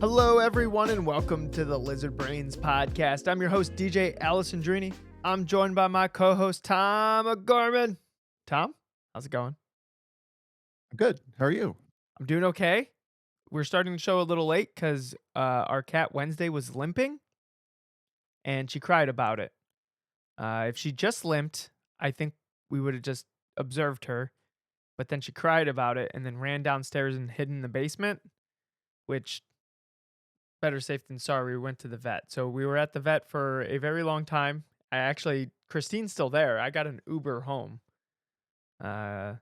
Hello, everyone, and welcome to the Lizard Brains podcast. I'm your host, DJ Allison Drini. I'm joined by my co-host, Tom O'Gorman. Tom, how's it going? Good. How are you? I'm doing okay. We're starting the show a little late because our cat Wednesday was limping, and she cried about it. If she just limped, I think we would have just observed her, but then she cried about it and then ran downstairs and hid in the basement, which better safe than sorry. We went to the vet. So we were at the vet for a very long time. Christine's still there. I got an Uber home. Uh,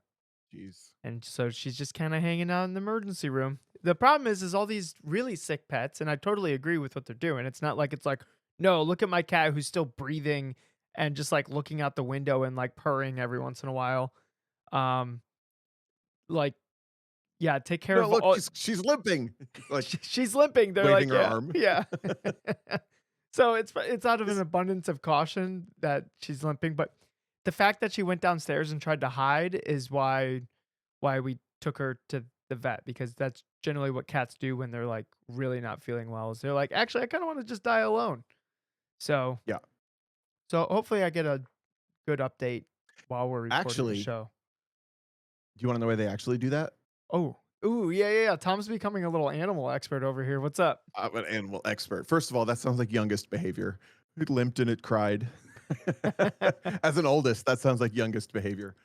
Jeez. and so she's just kind of hanging out in the emergency room. The problem is all these really sick pets, and I totally agree with what they're doing. It's like, no, look at my cat who's still breathing and just like looking out the window and like purring every once in a while. Um, like, yeah, take care No, of look, all. she's limping, like She's limping. They're waving like, her yeah, arm. yeah. So it's out of an Is- abundance of caution that she's limping, but the fact that she went downstairs and tried to hide is why we took her to the vet, because that's generally what cats do when they're like really not feeling well. Is they're like, actually, I kind of want to just die alone. So yeah. so hopefully I get a good update while we're recording the Actually, show. do you want to know why they actually do that? Oh, ooh, yeah. Tom's becoming a little animal expert over here. What's up? I'm an animal expert. First of all, that sounds like youngest behavior. It limped and it cried. As an oldest, that sounds like youngest behavior.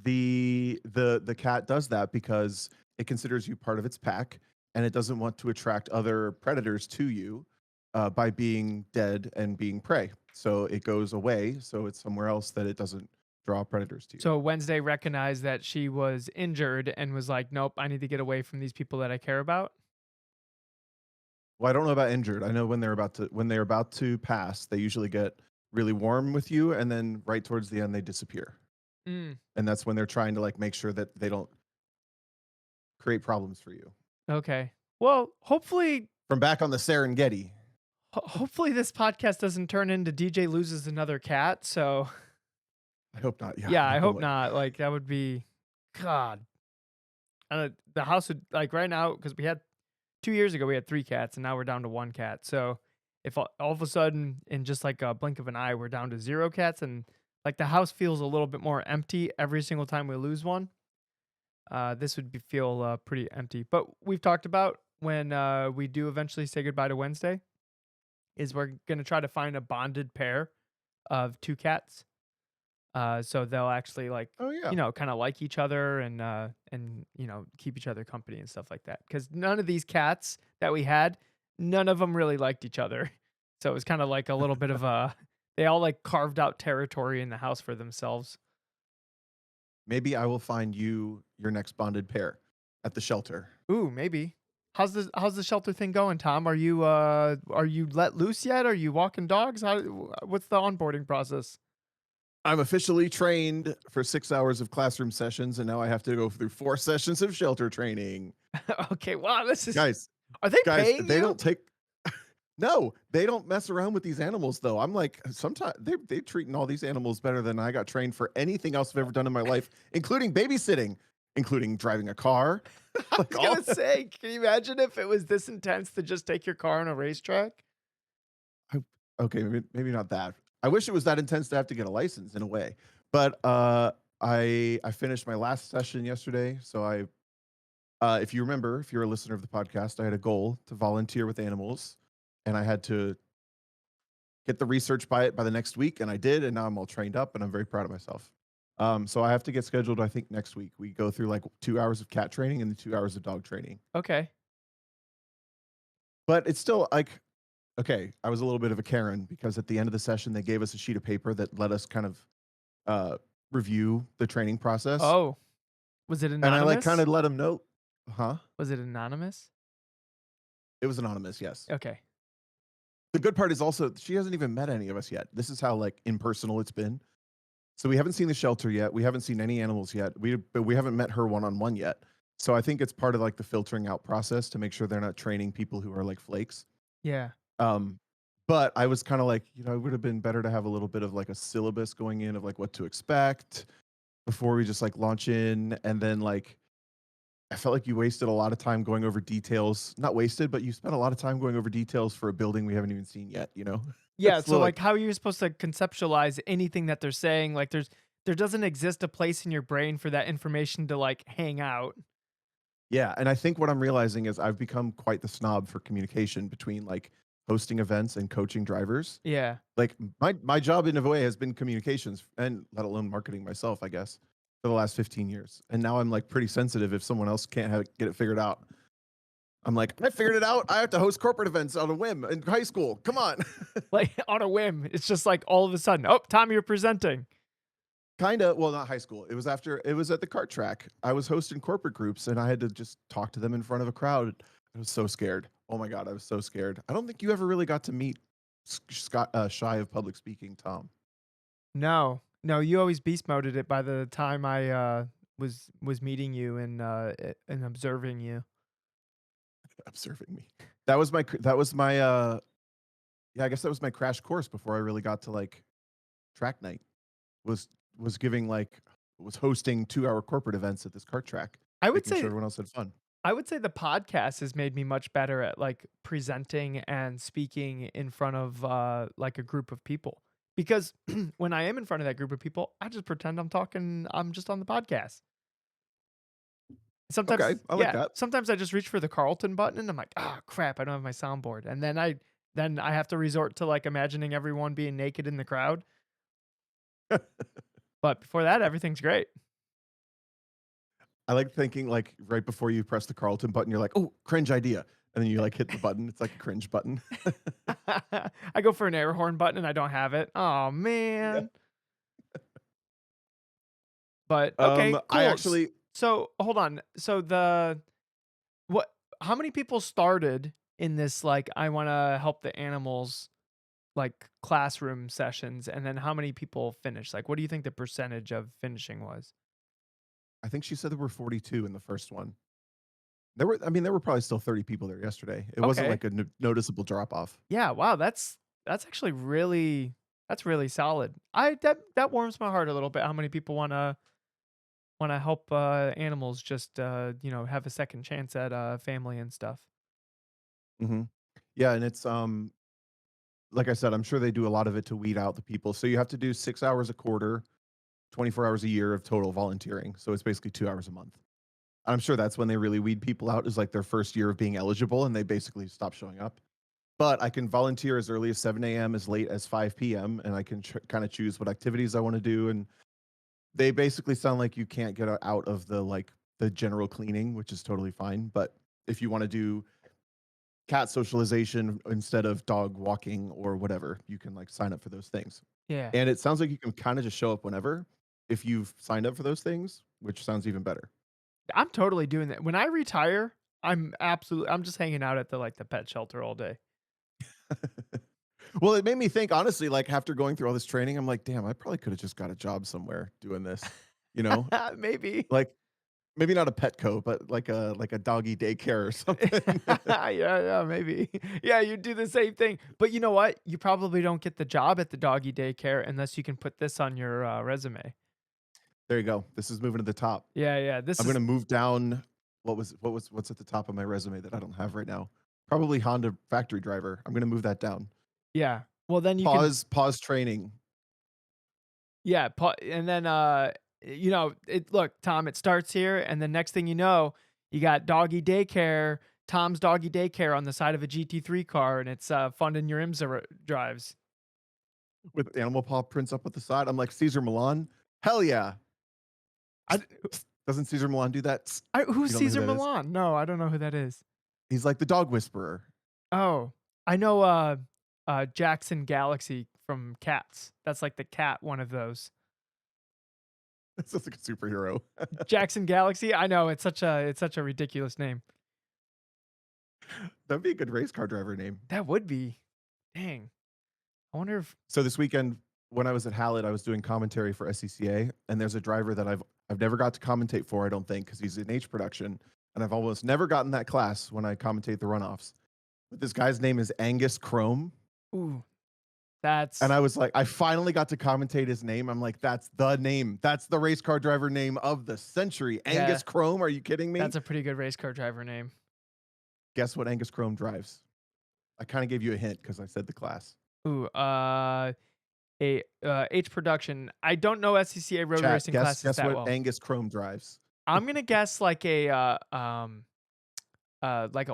The cat does that because it considers you part of its pack, and it doesn't want to attract other predators to you by being dead and being prey. So it goes away. So it's somewhere else that it doesn't draw predators to you. So Wednesday recognized that she was injured and was like, "Nope, I need to get away from these people that I care about." Well, I don't know about injured. I know when they're about to pass, they usually get really warm with you, and then right towards the end they disappear. Mm, And that's when they're trying to like make sure that they don't create problems for you. okay. Well, From back on the Serengeti. hopefully this podcast doesn't turn into DJ loses another cat. So I hope not. Yeah, yeah, I knock on hope wood. not. Like that would be God. The house would like right now because we had 2 years ago we had three cats and now we're down to one cat. So if all of a sudden in just like a blink of an eye we're down to zero cats and like the house feels a little bit more empty every single time we lose one. This would feel pretty empty. But we've talked about when we do eventually say goodbye to Wednesday, is we're gonna try to find a bonded pair of two cats. So they'll actually like Oh yeah. kind of like each other and keep each other company and stuff like that. Because none of these cats that we had, none of them really liked each other. So it was kind of like a little bit of a they all like carved out territory in the house for themselves. Maybe I will find you your next bonded pair at the shelter. Ooh, maybe. How's the shelter thing going, Tom? Are you let loose yet? Are you walking dogs? What's the onboarding process? I'm officially trained for 6 hours of classroom sessions, and now I have to go through 4 sessions of shelter training. Okay, wow, this is Guys, are they guys, paying they you? don't take no, they don't mess around with these animals though. I'm like, sometimes they treating all these animals better than I got trained for anything else I've ever done in my life, including babysitting, including driving a car. I Like was all gonna say, can you imagine if it was this intense to just take your car on a racetrack? I, okay, maybe not that. I wish it was that intense to have to get a license in a way. But I finished my last session yesterday, so if you remember, if you're a listener of the podcast, I had a goal to volunteer with animals, and I had to get the research by the next week, and I did, and now I'm all trained up, and I'm very proud of myself. So I have to get scheduled. I think next week we go through like 2 hours of cat training and 2 hours of dog training. Okay. But it's still like, okay, I was a little bit of a Karen because at the end of the session they gave us a sheet of paper that let us kind of uh, review the training process, Oh, was it and I like kind anonymous? of let them know, huh? Was it anonymous? It was anonymous, yes. Okay. The good part is also she hasn't even met any of us yet. This is how like impersonal it's been. So we haven't seen the shelter yet. We haven't seen any animals yet. But we haven't met her one on one yet. So I think it's part of like the filtering out process to make sure they're not training people who are like flakes. Yeah. Um, but I was kind of like, it would have been better to have a little bit of like a syllabus going in of like what to expect before we just like launch in, and then like I felt like you wasted a lot of time going over details. Not wasted, but you spent a lot of time going over details for a building we haven't even seen yet, you know? Yeah, It's so, like like, how are you supposed to conceptualize anything that they're saying? Like, there doesn't exist a place in your brain for that information to, like, hang out. yeah, and I think what I'm realizing is I've become quite the snob for communication between, like, hosting events and coaching drivers. Yeah. Like, my job in a way has been communications and let alone marketing myself, I guess, for the last 15 years, and now I'm, like, pretty sensitive if someone else can't have get it figured out. I'm like, "I figured it out. I have to host corporate events on a whim in high school. Come on." Like, on a whim, it's just like all of a sudden, "Oh, Tom, you're presenting." Kinda, well, not high school. It was at the kart track. I was hosting corporate groups, and I had to just talk to them in front of a crowd. I was so scared. Oh my god, I was so scared. I don't think you ever really got to meet Scott, shy of public speaking Tom. No. No, you always beast moded it by the time I, was meeting you and observing you. Observing me. That was my, yeah, I guess that was my crash course before I really got to, like, track night, was was giving, like was hosting 2-hour corporate events at this kart track, I would making sure say everyone else had fun. I would say the podcast has made me much better at, like, presenting and speaking in front of, like, a group of people. Because when I am in front of that group of people, I just pretend I'm just on the podcast. Okay, I like that. Sometimes I just reach for the Carlton button and I'm like, "Ah, crap, I don't have my soundboard." And then I have to resort to, like, imagining everyone being naked in the crowd. But before that, everything's great. I like thinking, like, right before you press the Carlton button, you're like, "Oh, cringe idea," and then you, like, hit the button. It's like a cringe button. I go for an air horn button and I don't have it. Oh Yeah. man. But okay, I cool. actually So hold on. So what how many people started in this, like, I wanna help the animals, like, classroom sessions, and then how many people finished? Like, what do you think the percentage of finishing was? I think she said there were 42 in the first one. There were probably still 30 people there yesterday. It wasn't Okay. like a noticeable drop off. Yeah, wow, that's actually that's really solid. I that warms my heart a little bit how many people wanna help, animals just, have a second chance at, family and stuff. Mhm. Yeah, and it's, like I said, I'm sure they do a lot of it to weed out the people. So you have to do 6 hours a quarter, 24 hours a year of total volunteering. So it's basically 2 hours a month. I'm sure that's when they really weed people out is like their first year of being eligible and they basically stop showing up. But I can volunteer as early as 7 AM, as late as 5 PM, and I can kind of choose what activities I want to do. And they basically sound like you can't get out of the like the general cleaning, which is totally fine. But if you want to do cat socialization instead of dog walking or whatever, you can like sign up for those things. Yeah. And it sounds like you can kind of just show up whenever if you've signed up for those things, which sounds even better. I'm totally doing that. When I retire, I'm just hanging out at the pet shelter all day. Well, it made me think honestly, like after going through all this training, I'm like, damn, I probably could have just got a job somewhere doing this, you know? Maybe. Like maybe not a Petco, but like a doggy daycare or something. Yeah, yeah, maybe. Yeah, you do the same thing. But you know what? You probably don't get the job at the doggy daycare unless you can put this on your, resume. There you go. This is moving to the top. Yeah, yeah, this I'm is gonna move down what's at the top of my resume that I don't have right now? Probably Honda factory driver. I'm gonna move that down. yeah. Well, then you can Pause training. yeah, and then, look, Tom, it starts here, and the next thing you know, you got doggy daycare, Tom's doggy daycare on the side of a GT3 car, and it's, funding your IMSA drives. With animal paw prints up at the side. I'm like, "Caesar Milan? Hell yeah." I Doesn't Caesar Milan do that? who's You don't know who Caesar that is? Milan? No, I don't know who that is. He's like the dog whisperer. Oh, I know, Jackson Galaxy from Cats. That's like the cat one of those. This is like a superhero. Jackson Galaxy? I know, it's such a ridiculous name. That'd be a good race car driver name. That would be. Dang. I wonder if So this weekend, when I was at Hallett, I was doing commentary for SCCA, and there's a driver that I've never got to commentate for, I don't think, because he's in H production, and I've almost never gotten that class when I commentate the runoffs. But this guy's name is Angus Chrome. ooh, And That's I was like, I finally got to commentate his name. I'm like, that's the name. That's the race car driver name of the century. yeah, Angus Chrome. Are you kidding me? that's a pretty good race car driver name. Guess what Angus Chrome drives? I kind of gave you a hint because I said the class. Ooh, H production. I don't know SCCA road Chat, racing guess classes guess that what well. Angus Chrome drives? I'm gonna guess like a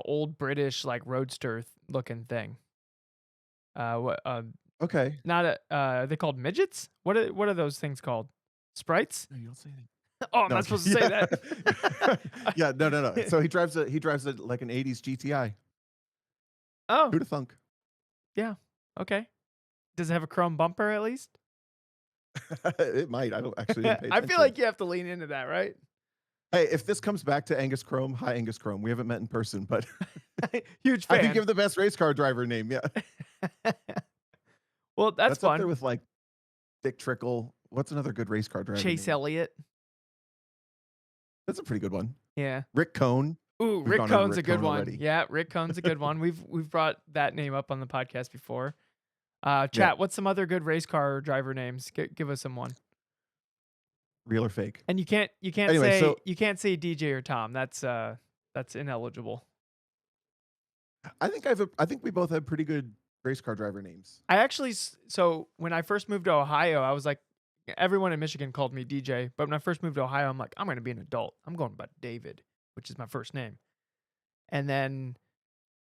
old British like roadster looking thing. What Okay. not a are they called midgets? What are those things called? Sprites? No, you don't say anything. Oh, I'm No, not supposed to say that. yeah. Yeah, no, no, no. So he drives a like an 80s GTI. Oh, Who'd have thunk? yeah. Okay. Does it have a chrome bumper at least? It might. I don't actually didn't pay I feel attention. like you have to lean into that, right? Hey, if this comes back to Angus Chrome, hi Angus Chrome. We haven't met in person, but Huge I could fan. give the best race car driver name. Yeah. Well, that's That's up there fun. with like Dick Trickle. What's another good race car driver Chase name? Elliott. That's a pretty good one. Yeah. Rick Cohn. Ooh, We've Rick gone over Cohn's a Rick good Cohn one. already. Yeah, Rick Cohn's a good one. We've brought that name up on the podcast before. Yeah. Chat, what's some other good race car driver names? Give us some one. Real or fake. And you can't Anyway, say so you can't say DJ or Tom. That's ineligible. I think we both have pretty good race car driver names. I actually so when I first moved to Ohio, I was like everyone in Michigan called me DJ, but when I first moved to Ohio, I'm like I'm going to be an adult. I'm going by David, which is my first name. And then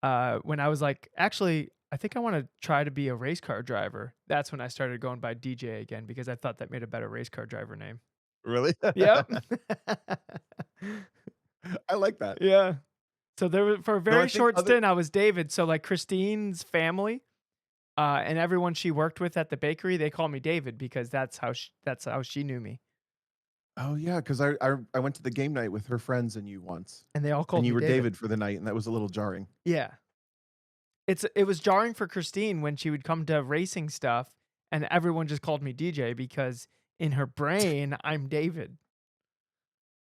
when I was like, actually, I think I want to try to be a race car driver. That's when I started going by DJ again because I thought that made a better race car driver name. Really? Yep. I like that. Yeah. So there was for a No, I very think short other stint, I was David. So like Christine's family, and everyone she worked with at the bakery, they call me David because that's how she knew me, Oh yeah, because I went to the game night with her friends and you once, and they all and called you me were David. David for the night, and that was a little jarring. Yeah. It was jarring for Christine when she would come to racing stuff, and everyone just called me DJ because in her brain I'm David.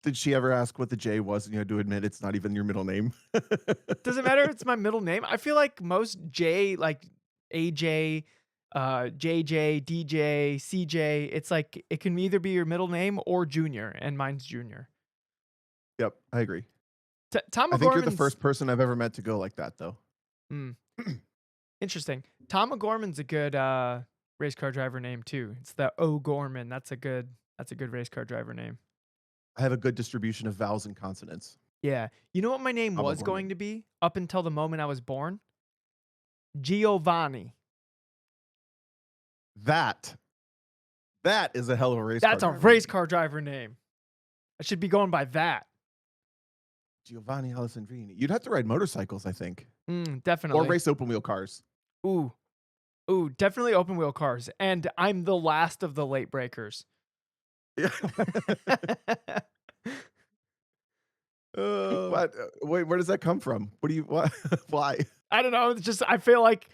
Did she ever ask what the J was, and you had to admit it's not even your middle name? Does it matter if it's my middle name? I feel like most J, like AJ, JJ, DJ, CJ, it's like it can either be your middle name or Junior, and mine's Junior. Yep, I agree. Tom I think you're the O'Gorman's first person I've ever met to go like that, though. mm, interesting. Tom O'Gorman's a good race car driver name too. It's the O'Gorman. That's a good race car driver name. I have a good distribution of vowels and consonants. Yeah. You know what my name I'm a was Gorman. going to be up until the moment I was born? Giovanni. That that is a hell of a race car That's a driver race name. car driver name. I should be going by that. Giovanni Alessandrini. You'd have to ride motorcycles, I think, or Definitely. race open wheel cars. Ooh. Ooh, definitely open wheel cars. And I'm the last of the late breakers. Yeah. Uh, What? Wait, where does that come from? What do you what? Why? I don't know. It's just I feel like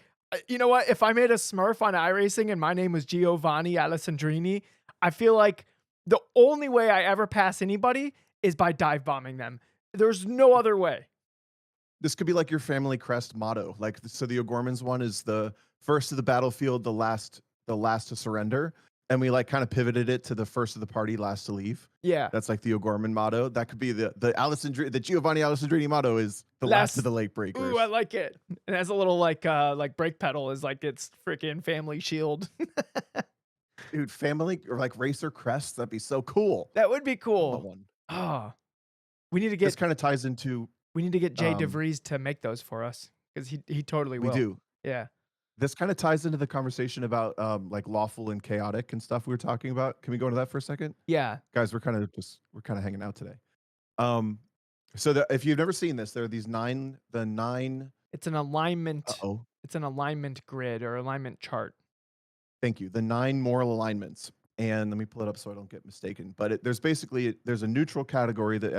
you know what? If I made a Smurf on iRacing and my name was Giovanni Alessandrini, I feel like the only way I ever pass anybody is by dive bombing them. There's no other way. This could be like your family crest motto. Like, so the O'Gorman's one is the first to the battlefield, the last to surrender. And we like kind of pivoted it to the first of the party, last to leave. Yeah. That's like the O'Gorman motto. That could be the Giovanni Alessandrini motto is the last of Last the late Ooh, I breakers. like it. It has a little like brake pedal is like its freaking family shield. Dude, family or like racer crest, that'd be so cool. That would be I want cool. one. Ah, we need to This get kind of ties into we need to get Jay um DeVries to make those for us because he totally we will. do. Yeah. This kind of ties into the conversation about like lawful and chaotic and stuff we were talking about. Can we go into that for a second? Yeah. Guys, we're kind of hanging out today. Um, so if you've never seen this, there are these nine. It's an alignment. Oh, It's an alignment grid or alignment chart. thank you. The 9 moral alignments. And let me pull it up so I don't get mistaken. But there's a neutral category that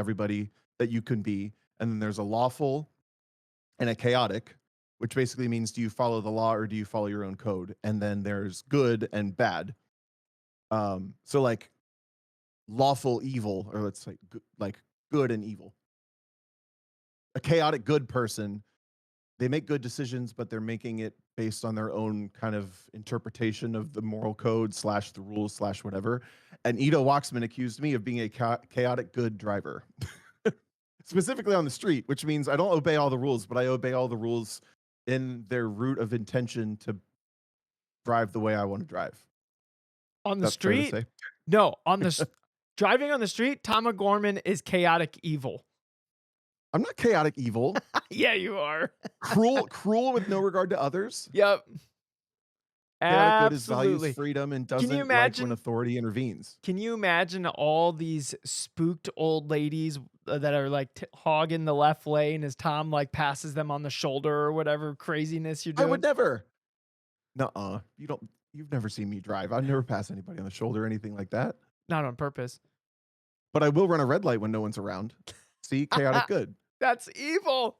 you can be, and then there's a lawful and a chaotic, which basically means do you follow the law or do you follow your own code? And then there's good and bad. So like lawful evil, or let's say like good and evil. A chaotic good person, they make good decisions, but they're making it based on their own kind of interpretation of the moral code slash the rules slash whatever. And Ito Waxman accused me of being a chaotic good driver, specifically on the street, which means I don't obey all the rules, but I obey all the rules in their root of intention to drive the way I want to drive. Is On the that fair to street? say? No, on the s driving on the street, Tom O'Gorman is chaotic evil. I'm not chaotic evil, Yeah, you are. cruel with no regard to others. Yep, Chaotic good is values absolutely. freedom and Can you doesn't like when imagine authority intervenes. can you imagine all these spooked old ladies, that are, like, hogging the left lane as Tom, like, passes them on the shoulder or whatever craziness you're I would doing? never. Nuh-uh. You've never seen me drive. I've never passed anybody on the shoulder or anything like that. Not on purpose. But I will run a red light when no one's around. See, chaotic good. That's evil.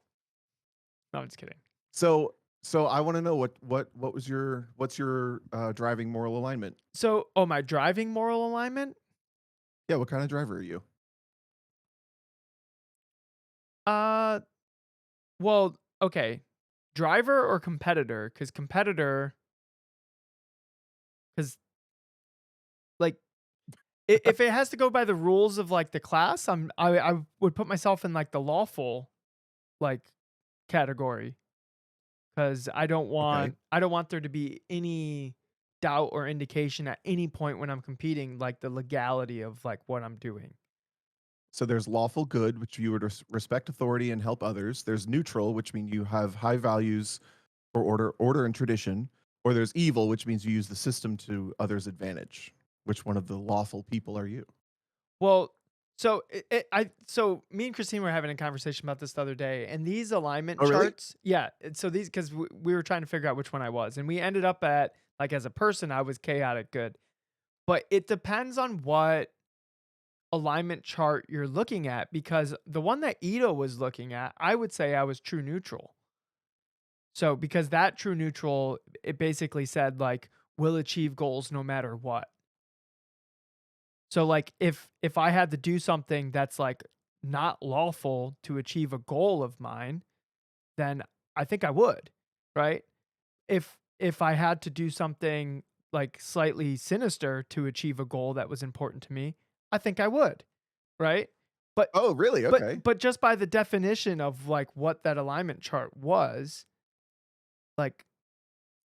No, I'm just kidding. So I want to know what's your driving moral alignment? So, oh, my driving moral alignment? Yeah, what kind of driver are you? Uh, well, okay. Driver or competitor? Because like, if it has to go by the rules of, like, the class, I would put myself in, like, the lawful, like, category, because Okay. I don't want there to be any doubt or indication at any point when I'm competing, like, the legality of, like, what I'm doing. So there's lawful good, which you would respect authority and help others. There's neutral, which means you have high values for order and tradition. Or there's evil, which means you use the system to others' advantage. Which one of the lawful people are you? Well, so me and Christine were having a conversation about this the other day, and these alignment Oh, really? charts, yeah. So these, because we were trying to figure out which one I was, and we ended up at, like, as a person, I was chaotic good, but it depends on what alignment chart you're looking at, because the one that Ito was looking at, I would say I was true neutral. So because that true neutral, it basically said, like, will achieve goals no matter what. So, like, if I had to do something that's, like, not lawful to achieve a goal of mine, then I think I would, right? If I had to do something, like, slightly sinister to achieve a goal that was important to me, I think I would, right? But Oh, really? Okay. but just by the definition of, like, what that alignment chart was, like,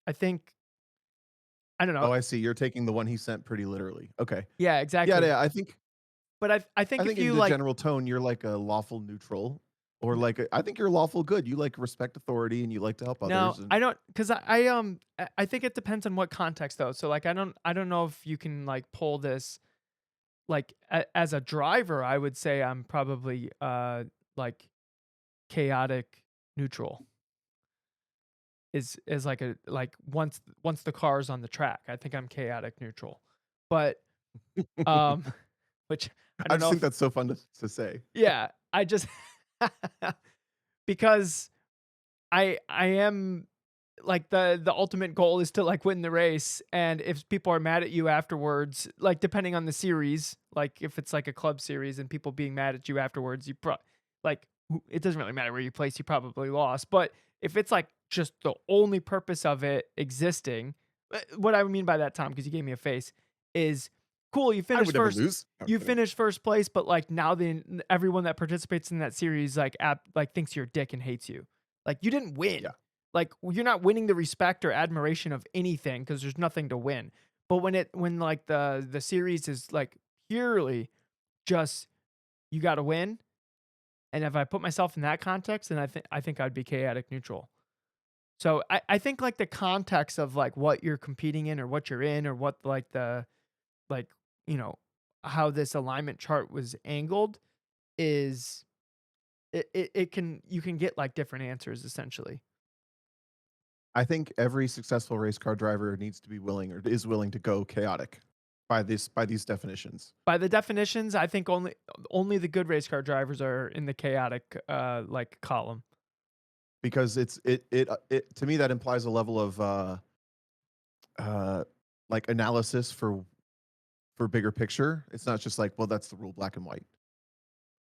I think, I don't know. Oh, I see. You're taking the one he sent pretty literally. Okay. Yeah, Yeah, exactly. yeah. But I I think think if in you, the like, general tone, you're like a lawful neutral, or like I think you're lawful good. You like respect authority and you like to help no, others. And I don't, because I think it depends on what context though. So, like, I don't know if you can, like, pull this, like, as a driver, I would say I'm probably like, chaotic neutral is like, a like, once the car's on the track, I think I'm chaotic neutral. But um which I I don't just know think if, that's so fun to say. yeah, I just because I am, like, the ultimate goal is to, like, win the race, and if people are mad at you afterwards, like, depending on the series, like, if it's, like, a club series and people being mad at you afterwards, like, it doesn't really matter where you place, you probably lost. But if it's, like, just the only purpose of it existing, what I mean by that, Tom, because you gave me a face, is cool, I would never lose. No, I'm you kidding. finished first place, but, like, now everyone that participates in that series, like, thinks you're a dick and hates you. Like, you didn't Yeah. win. Like, you're not winning the respect or admiration of anything because there's nothing to win. But when, like, the series is, like, purely just you gotta win, and if I put myself in that context, then I think I'd be chaotic neutral. So I think, like, the context of, like, what you're competing in or what you're in or what, like, like, you know, how this alignment chart was angled is, it can, you can get, like, different answers essentially. I think every successful race car driver needs to be willing or is willing to go chaotic by these definitions. By the definitions, I think only the good race car drivers are in the chaotic, like, column. Because it to me that implies a level of uh like analysis for bigger picture. It's not just like, well, that's the rule, black and white.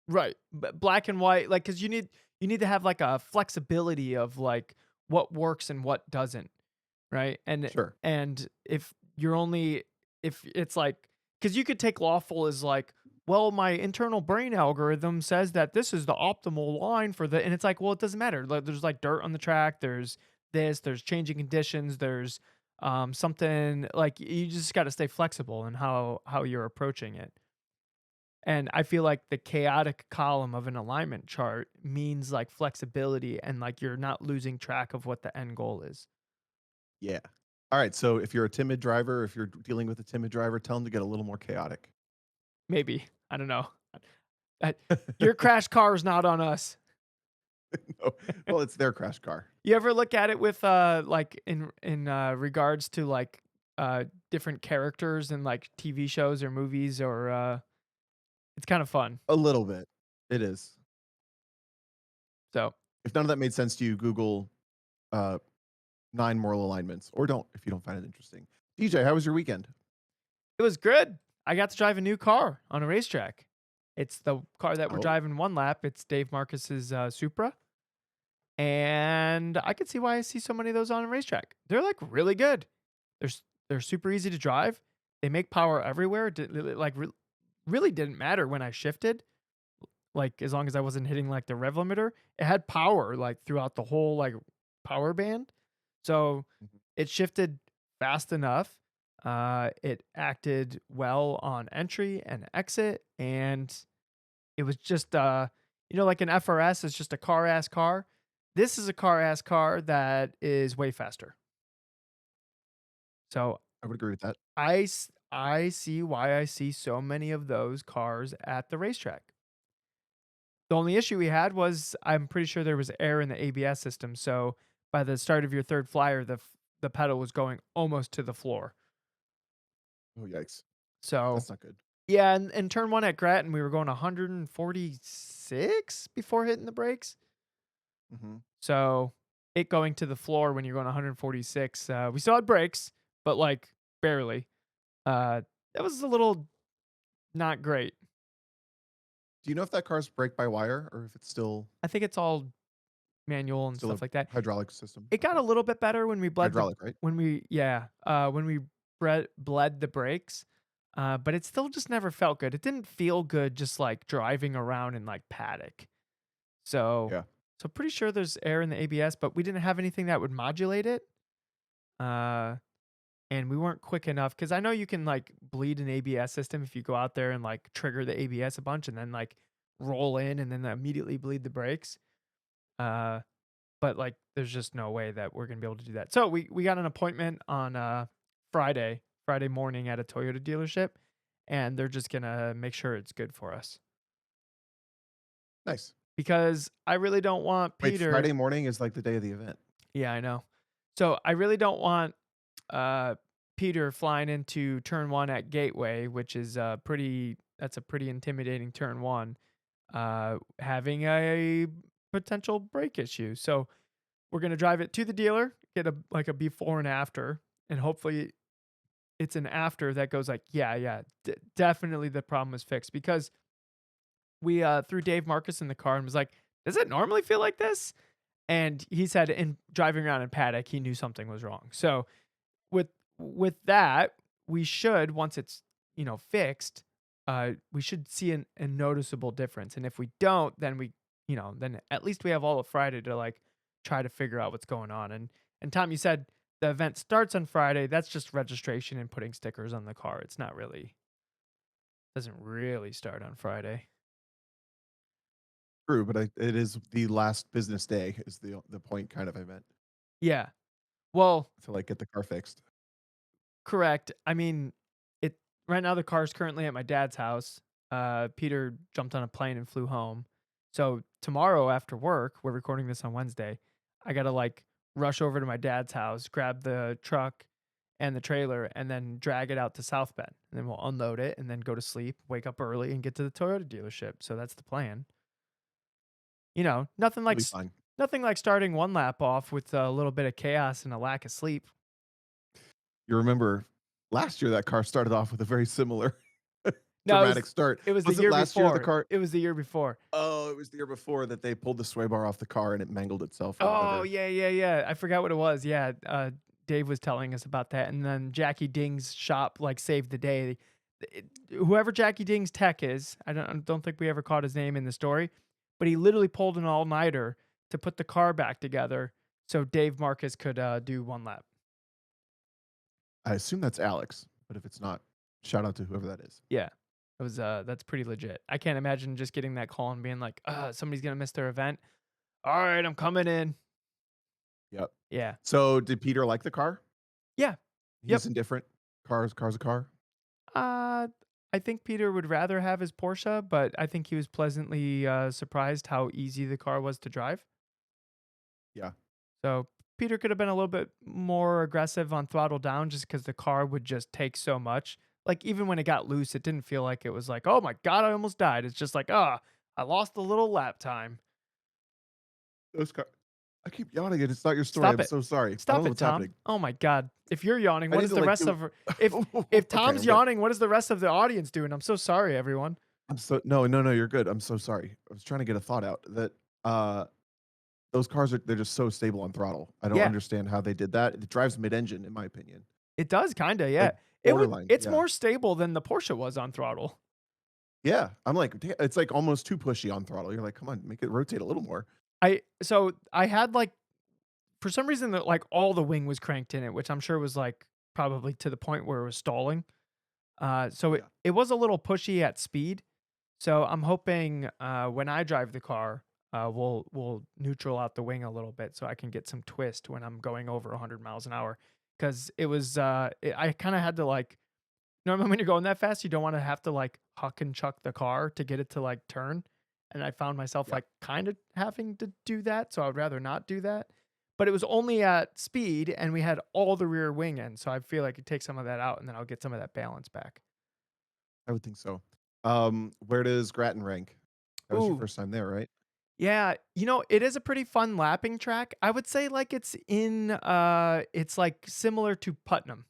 Right. Black and white, like, because you need to have, like, a flexibility of, like, what works and what doesn't. right? Sure. And if you're only if it's like because you could take lawful as like, well, my internal brain algorithm says that this is the optimal line for the, and it's like, well, it doesn't matter. Like, there's like dirt on the track. There's this. There's changing conditions. There's something like you just got to stay flexible in how you're approaching it. And I feel like the chaotic column of an alignment chart means like flexibility and like you're not losing track of what the end goal is. Yeah. All right. So if you're a timid driver, if you're dealing with a timid driver, tell them to get a little more chaotic. Maybe. I don't know. Uh, your crash car is not on us. No. Well, it's their crash car. You ever look at it with like in regards to like different characters in like TV shows or movies or it's kind of fun. A little bit. It is. So, If none of that made sense to you, Google uh, 9 moral alignments, or don't if you don't find it interesting. DJ, how was your weekend? it was good. I got to drive a new car on a racetrack. It's the car that we're Oh, driving one lap. It's Dave Marcus's Supra. And I could see why I see so many of those on a racetrack. They're like really good. They're super easy to drive. They make power everywhere. Really didn't matter when I shifted. Like as long as I wasn't hitting like the rev limiter, it had power like throughout the whole like power band. So mhm. it shifted fast enough. It acted well on entry and exit, and it was just like an FRS is just a car ass car. This is a car ass car that is way faster. So I would agree with that. I see why I see so many of those cars at the racetrack. The only issue we had was I'm pretty sure there was air in the ABS system. So by the start of your third flyer, the pedal was going almost to the floor. Oh, yikes. So That's not good. yeah, and turn one at Grattan, we were going 146 before hitting the brakes. Mhm. So it going to the floor when you're going 146, we still had brakes, but like barely. That was a little not great. Do you know if that car's brake by wire or if it's I think it's all manual and still a stuff like that. hydraulic system? It got Okay. a little bit better when we bled the Hydraulic, right? when we yeah, when we bled the brakes, but it still just never felt good. It didn't feel good just like driving around in like paddock. So Yeah. so pretty sure there's air in the ABS, but we didn't have anything that would modulate it. Uh, and we weren't quick enough because I know you can like bleed an ABS system if you go out there and like trigger the ABS a bunch and then like roll in and then immediately bleed the brakes. Uh, but like there's just no way that we're gonna be able to do that. So we got an appointment on Friday morning at a Toyota dealership, and they're just gonna make sure it's good for us Nice. because I really don't want Wait, Peter. Friday morning is like the day of the event. Yeah, I know. So I really don't want uh Peter flying into turn one at Gateway, which is that's a pretty intimidating turn one, having a potential brake issue. So we're gonna drive it to the dealer, get a like a before and after, and hopefully it's an after that goes like, yeah, yeah, definitely the problem was fixed because we threw Dave Marcus in the car and was like, does it normally feel like this? And he said in driving around in paddock, he knew something was wrong. So with with that, we should once it's fixed, we should see a noticeable difference. And if we don't, then then at least we have all of Friday to like try to figure out what's going on. And Tom, you said the event starts on Friday. That's just registration and putting stickers on the car. It's not really doesn't really start on Friday. True, but it is the last business day is the point kind of I meant Yeah. Well, to like get the car fixed. correct. I mean, it right now the car's currently at my dad's house. Peter jumped on a plane and flew home. So tomorrow after work, we're recording this on Wednesday. I gotta like rush over to my dad's house, grab the truck and the trailer, and then drag it out to South Bend. And then we'll unload it and then go to sleep, wake up early, and get to the Toyota dealership. So that's the plan. Nothing It'll like be fine. nothing like starting one lap off with a little bit of chaos and a lack of sleep. You remember last year that car started off with a very similar No, dramatic start. it was the Was it year last year the before. car It was the year before. Oh, it was the year before that they pulled the sway bar off the car and it mangled itself or Oh, whatever. yeah, yeah, yeah. I forgot what it was. Yeah, Dave was telling us about that, and then Jackie Ding's shop, like, saved the day. Whoever Jackie Ding's tech is, I don't think we ever caught his name in the story, but he literally pulled an all-nighter to put the car back together so Dave Marcus could, do 1 lap. I assume that's Alex, but if it's not, shout out to whoever that is. Yeah. It was, that's pretty legit. I can't imagine just getting that call and being like, somebody's gonna miss their event. Alright, I'm coming in." Yep. Yeah. So did Peter like the car? Yeah. Yep. He's indifferent. Car's a car. Uh, I think Peter would rather have his Porsche, but I think he was pleasantly, surprised how easy the car was to drive. Yeah. So, Peter could have been a little bit more aggressive on throttle down just because the car would just take so much. Like, even when it got loose, it didn't feel like it was like, "Oh my god, I almost died." It's just like, "Ah, I lost a little lap time." Those car I keep yawning and it's not your story. Stop I'm it. so sorry. I don't Stop know it, what's Tom. happening. Oh my god. If you're yawning, I what need is to, the like, rest do of if okay, Tom's okay. yawning, what is the rest of the audience doing? I'm so sorry, everyone. I'm so no, you're good. I'm so sorry. I was trying to get a thought out that, uh, those cars they're just so stable on throttle. I don't Yeah. understand how they did that. It drives mid-engine in my opinion. It does kinda, yeah. Like, borderline, It's yeah. more stable than the Porsche was on throttle. Yeah, I'm like, "Da" it's, like, almost too pushy on throttle. You're like, "Come on, make it rotate a little more." I had, like, for some reason that, like, all the wing was cranked in it, which I'm sure was, like, probably to the point where it was stalling. So Yeah, it was a little pushy at speed. So I'm hoping, when I drive the car, we'll neutral out the wing a little bit so I can get some twist when I'm going over 100 miles an hour. Because it was, I kinda had to, like, normally when you're going that fast, you don't wanna have to, like, huck and chuck the car to get it to, like, turn, and I found myself, yeah. like, kinda having to do that, so I would rather not do that. But it was only at speed, and we had all the rear wing in, so I feel like it takes some of that out, and then I'll get some of that balance back. I would think so. Where does Grattan rank? That was your Ooh, first time there, right? yeah, it is a pretty fun lapping track. I would say, like, it's, like, similar to Putnam,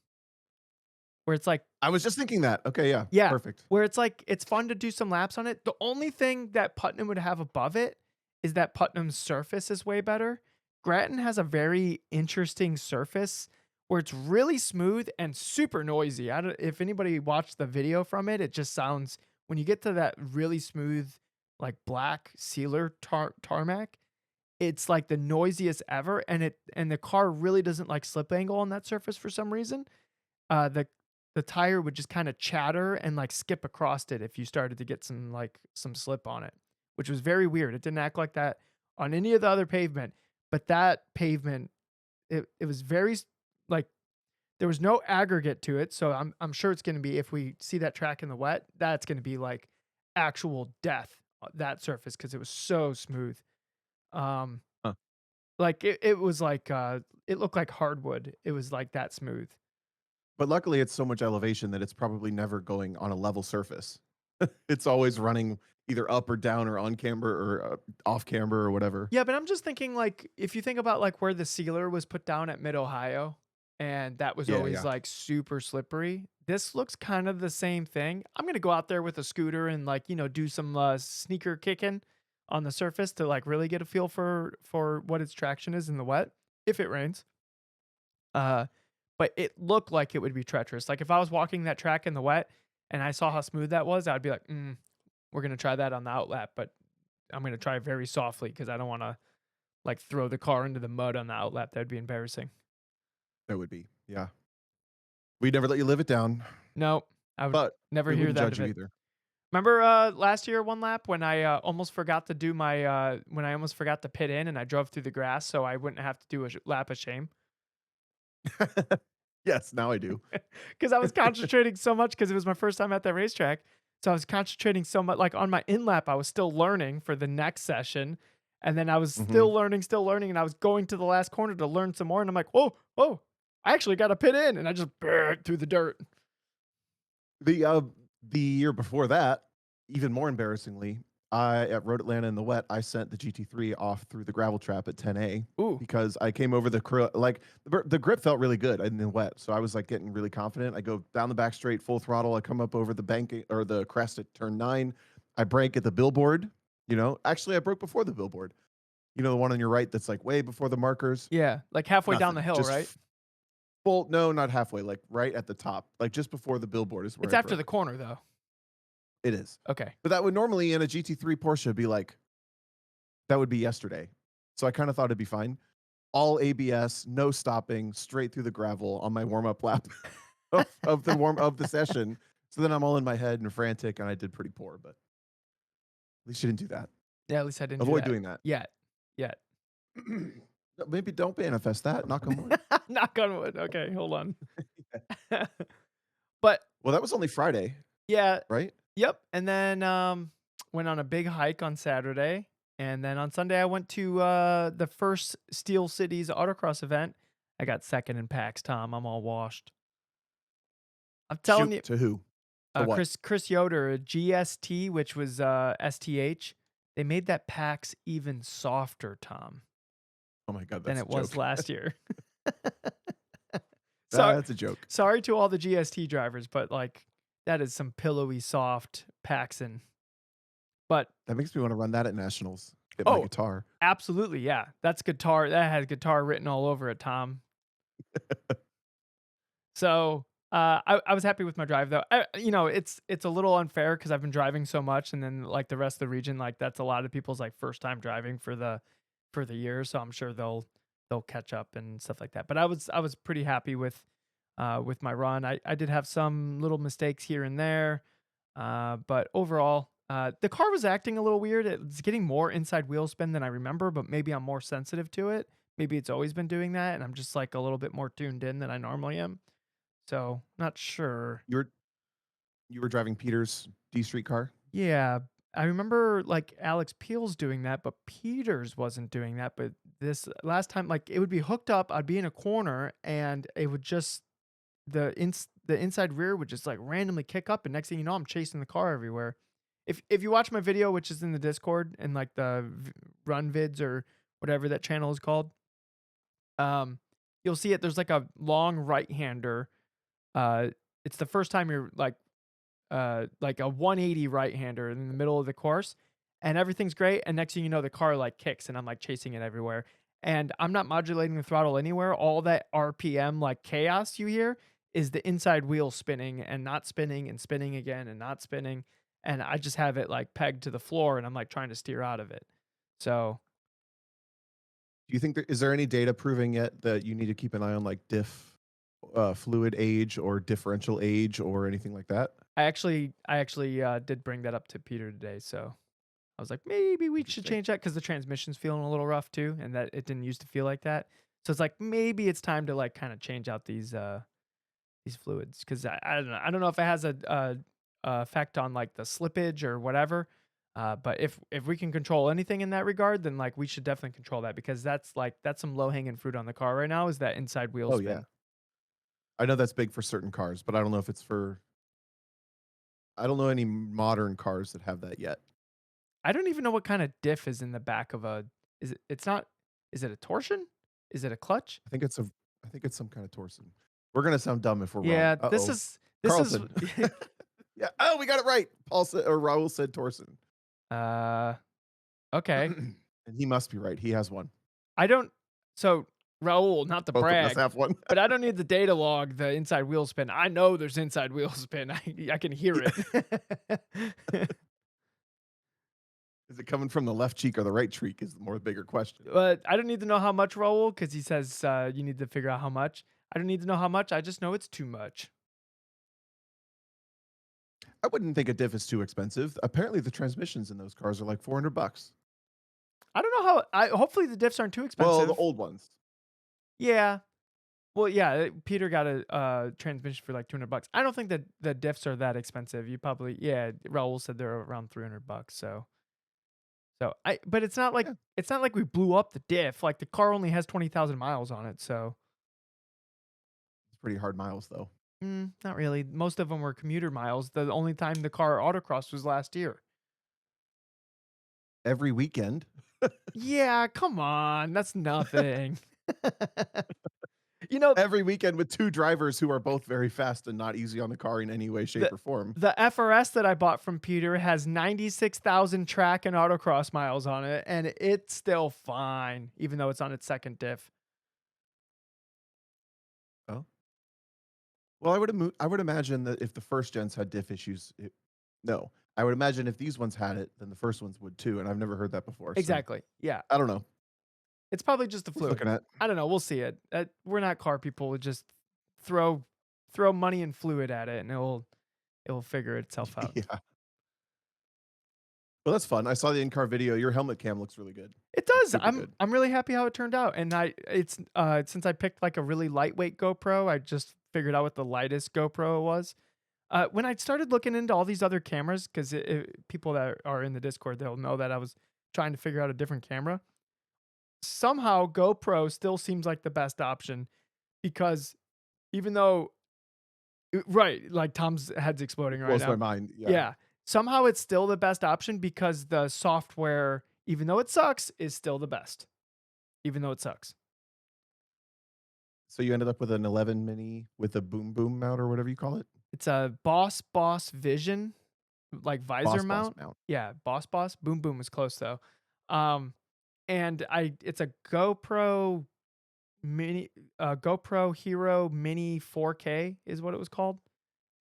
where it's like I was just thinking that. Okay, yeah, yeah, perfect. where it's like it's fun to do some laps on it. The only thing that Putnam would have above it is that Putnam's surface is way better. Grattan has a very interesting surface where it's really smooth and super noisy. I don't if anybody watched the video from it, it just sounds when you get to that really smooth, like black sealer tarmac, it's like the noisiest ever, and the car really doesn't like slip angle on that surface for some reason. The tire would just kinda chatter and, like, skip across it if you started to get some slip on it, which was very weird. It didn't act like that on any of the other pavement, but that pavement, it was very like, there was no aggregate to it, so I'm sure it's gonna be if we see that track in the wet, that's gonna be, like, actual death, that surface because it was so smooth. Um, Huh. like, it was like, it looked like hardwood. It was, like, that smooth. But luckily, it's so much elevation that it's probably never going on a level surface. It's always running either up or down or on camber or, off camber or whatever. Yeah, but I'm just thinking, like, if you think about, like, where the sealer was put down at Mid-Ohio, and that was Yeah, always, yeah. like, super slippery, this looks kind of the same thing. I'm gonna go out there with a scooter and, like, do some, sneaker kicking on the surface to, like, really get a feel for what its traction is in the wet, if it rains. Uh, but it looked like it would be treacherous. Like, if I was walking that track in the wet and I saw how smooth that was, I'd be like, we're gonna try that on the outlap, but I'm gonna try very softly because I don't wanna like, throw the car into the mud on the outlap, that'd be embarrassing. That would be, yeah. We'd never let you live it down, No, I would but never we hear wouldn't that judge of you it. either. Remember, last year, one lap when I, almost forgot to do my, when I almost forgot to pit in and I drove through the grass so I wouldn't have to do a lap of shame? Yes, now I do. Because I was concentrating so much because it was my first time at that racetrack, so I was concentrating so much like, on my in lap, I was still learning for the next session, and then I was Mhm. still learning, and I was going to the last corner to learn some more, and I'm like, "Whoa, whoa, I actually gotta pit in," and I just through the dirt. The, uh, the year before that, even more embarrassingly, I at Road Atlanta in the wet, I sent the GT3 off through the gravel trap at 10A Ooh, because I came over like, the grip felt really good in the wet, so I was, like, getting really confident. I go down the back straight, full throttle, I come up over the bank or the crest at turn 9, I brake at the billboard, actually, I broke before the billboard. The one on your right that's, like, way before the markers? yeah, like halfway down the Nothing, hill, right? Well, no, not halfway, like, right at the top, like, just before the billboard is where It's I after the broke. corner though. It is. Okay. But that would normally in a GT3 Porsche be like that would be yesterday. So I kinda thought it'd be fine. All ABS, no stopping, straight through the gravel on my warm-up lap of the session. So then I'm all in my head and frantic, and I did pretty poor, but at least you didn't do that. Yeah, at least I didn't do Avoid that doing that. yet. Yet. Maybe don't manifest that, knock on wood. Knock on wood. Okay, hold on. But Well, that was only Friday, yeah, right? yep. And then went on a big hike on Saturday. And then on Sunday I went to the first Steel Cities autocross event. I got second in PAX, Tom. I'm all washed. I'm telling you, Shoot, to who? To what? Chris Yoder, GST, which was STH, they made that PAX even softer, Tom, Oh my god, than that's a it was joke. last year. Sorry, That's a joke. sorry to all the GST drivers, but like that is some pillowy soft Paxson. But That makes me wanna run that at nationals. Get my oh, guitar. absolutely, yeah. That's guitar. That has guitar written all over it, Tom. So I was happy with my drive though. It's a little unfair because I've been driving so much, and then like the rest of the region, like that's a lot of people's like first time driving for the year. So I'm sure they'll catch up and stuff like that. But I was pretty happy with my run. I did have some little mistakes here and there, but overall, the car was acting a little weird. It's getting more inside wheel spin than I remember, but maybe I'm more sensitive to it. Maybe it's always been doing that, and I'm just like a little bit more tuned in than I normally am. So, not sure. You're you were driving Peter's D Street car? Yeah, I remember like Alex Peel's doing that, but Peters wasn't doing that. But this last time, like it would be hooked up. I'd be in a corner, and it would just the inside rear would just like randomly kick up, and next thing you know, I'm chasing the car everywhere. If you watch my video, which is in the Discord and like the run vids or whatever that channel is called, you'll see it. There's like a long right hander. It's the first time you're like a 180 right-hander in the middle of the course, and everything's great, and next thing you know, the car, like, kicks, and I'm, like, chasing it everywhere, and I'm not modulating the throttle anywhere. All that RPM, like, chaos you hear is the inside wheel spinning and spinning again and not spinning, and I just have it, like, pegged to the floor, and I'm, like, trying to steer out of it. So, Do you think is there any data proving yet that you need to keep an eye on, like, fluid age or differential age or anything like that? I actually did bring that up to Peter today, so I was like, maybe we should Interesting. change that because the transmission's feeling a little rough too, and that it didn't used to feel like that. So it's like maybe it's time to like kind of change out these fluids because I don't know. I don't know if it has a effect on like the slippage or whatever. But if we can control anything in that regard, then like we should definitely control that because that's some low hanging fruit on the car right now is that inside wheel Oh, yeah. spin. I know that's big for certain cars, but I don't know if it's for I don't know any modern cars that have that yet. I don't even know what kind of diff is in the back of a. Is it? It's not. Is it a torsion? Is it a clutch? I think it's some kind of Torsen. We're gonna sound dumb if we're wrong. Yeah, this Uh-oh. is Carlton. Yeah. Oh, we got it right. Paul said or Raul said Torsen. uh okay. And he must be right. He has one. I don't so Raul, not to Both of us brag, have one. but I don't need the data log the inside wheel spin. I know there's inside wheel spin. I can hear it. Is it coming from the left cheek or the right cheek is the more bigger question. But I don't need to know how much Raul because he says you need to figure out how much. I don't need to know how much. I just know it's too much. I wouldn't think a diff is too expensive. Apparently the transmissions in those cars are like $400. I don't know how. I hopefully the diffs aren't too Well, the expensive. old ones. Yeah. Well, yeah, Peter got a transmission for like 200 bucks. I don't think that the diffs are that expensive. You probably yeah, Raul said they're around 300 bucks. So I but Yeah, it's not like we blew up the diff. Like the car only has 20,000 miles on it. So, it's pretty hard miles though. not really. Most of them were commuter miles. The only time the car autocross was last year. Every weekend. Yeah, come on. That's nothing. you know, Every weekend with 2 drivers who are both very fast and not easy on the car in any way, shape, the or form. the FRS that I bought from Peter has 96,000 track and autocross miles on it, and it's still fine, even though it's on its second diff. Oh. Well, I would imagine that if the first gens had diff issues, no. I would imagine if these ones had it, then the first ones would too, and I've never heard that before, so Exactly. Yeah. I don't know. It's probably just the Worth fluid. looking at. I don't know. We'll see it. We're not car people. We just throw throw money and fluid at it, and it will figure itself out. Yeah. Well, that's fun. I saw the in-car video. Your helmet cam looks really good. It Looks does. super I'm good. I'm really happy how it turned out, and since I picked like a really lightweight GoPro, I just figured out what the lightest GoPro was. When I started looking into all these other cameras, because people that are in the Discord, they'll know that I was trying to figure out a different camera. Somehow, GoPro still seems like the best option because even though right, like Tom's head's exploding It right blows my now. mind. Yeah. Yeah, somehow it's still the best option because the software, even though it sucks, is still the best. Even though it sucks. So you ended up with an 11 mini with a boom boom mount or whatever you call it? It's a Boss Vision, like, visor Boss mount. mount. Yeah, Boss. Boom Boom is close though. Um, and I it's a GoPro Hero Mini 4K is what it was called.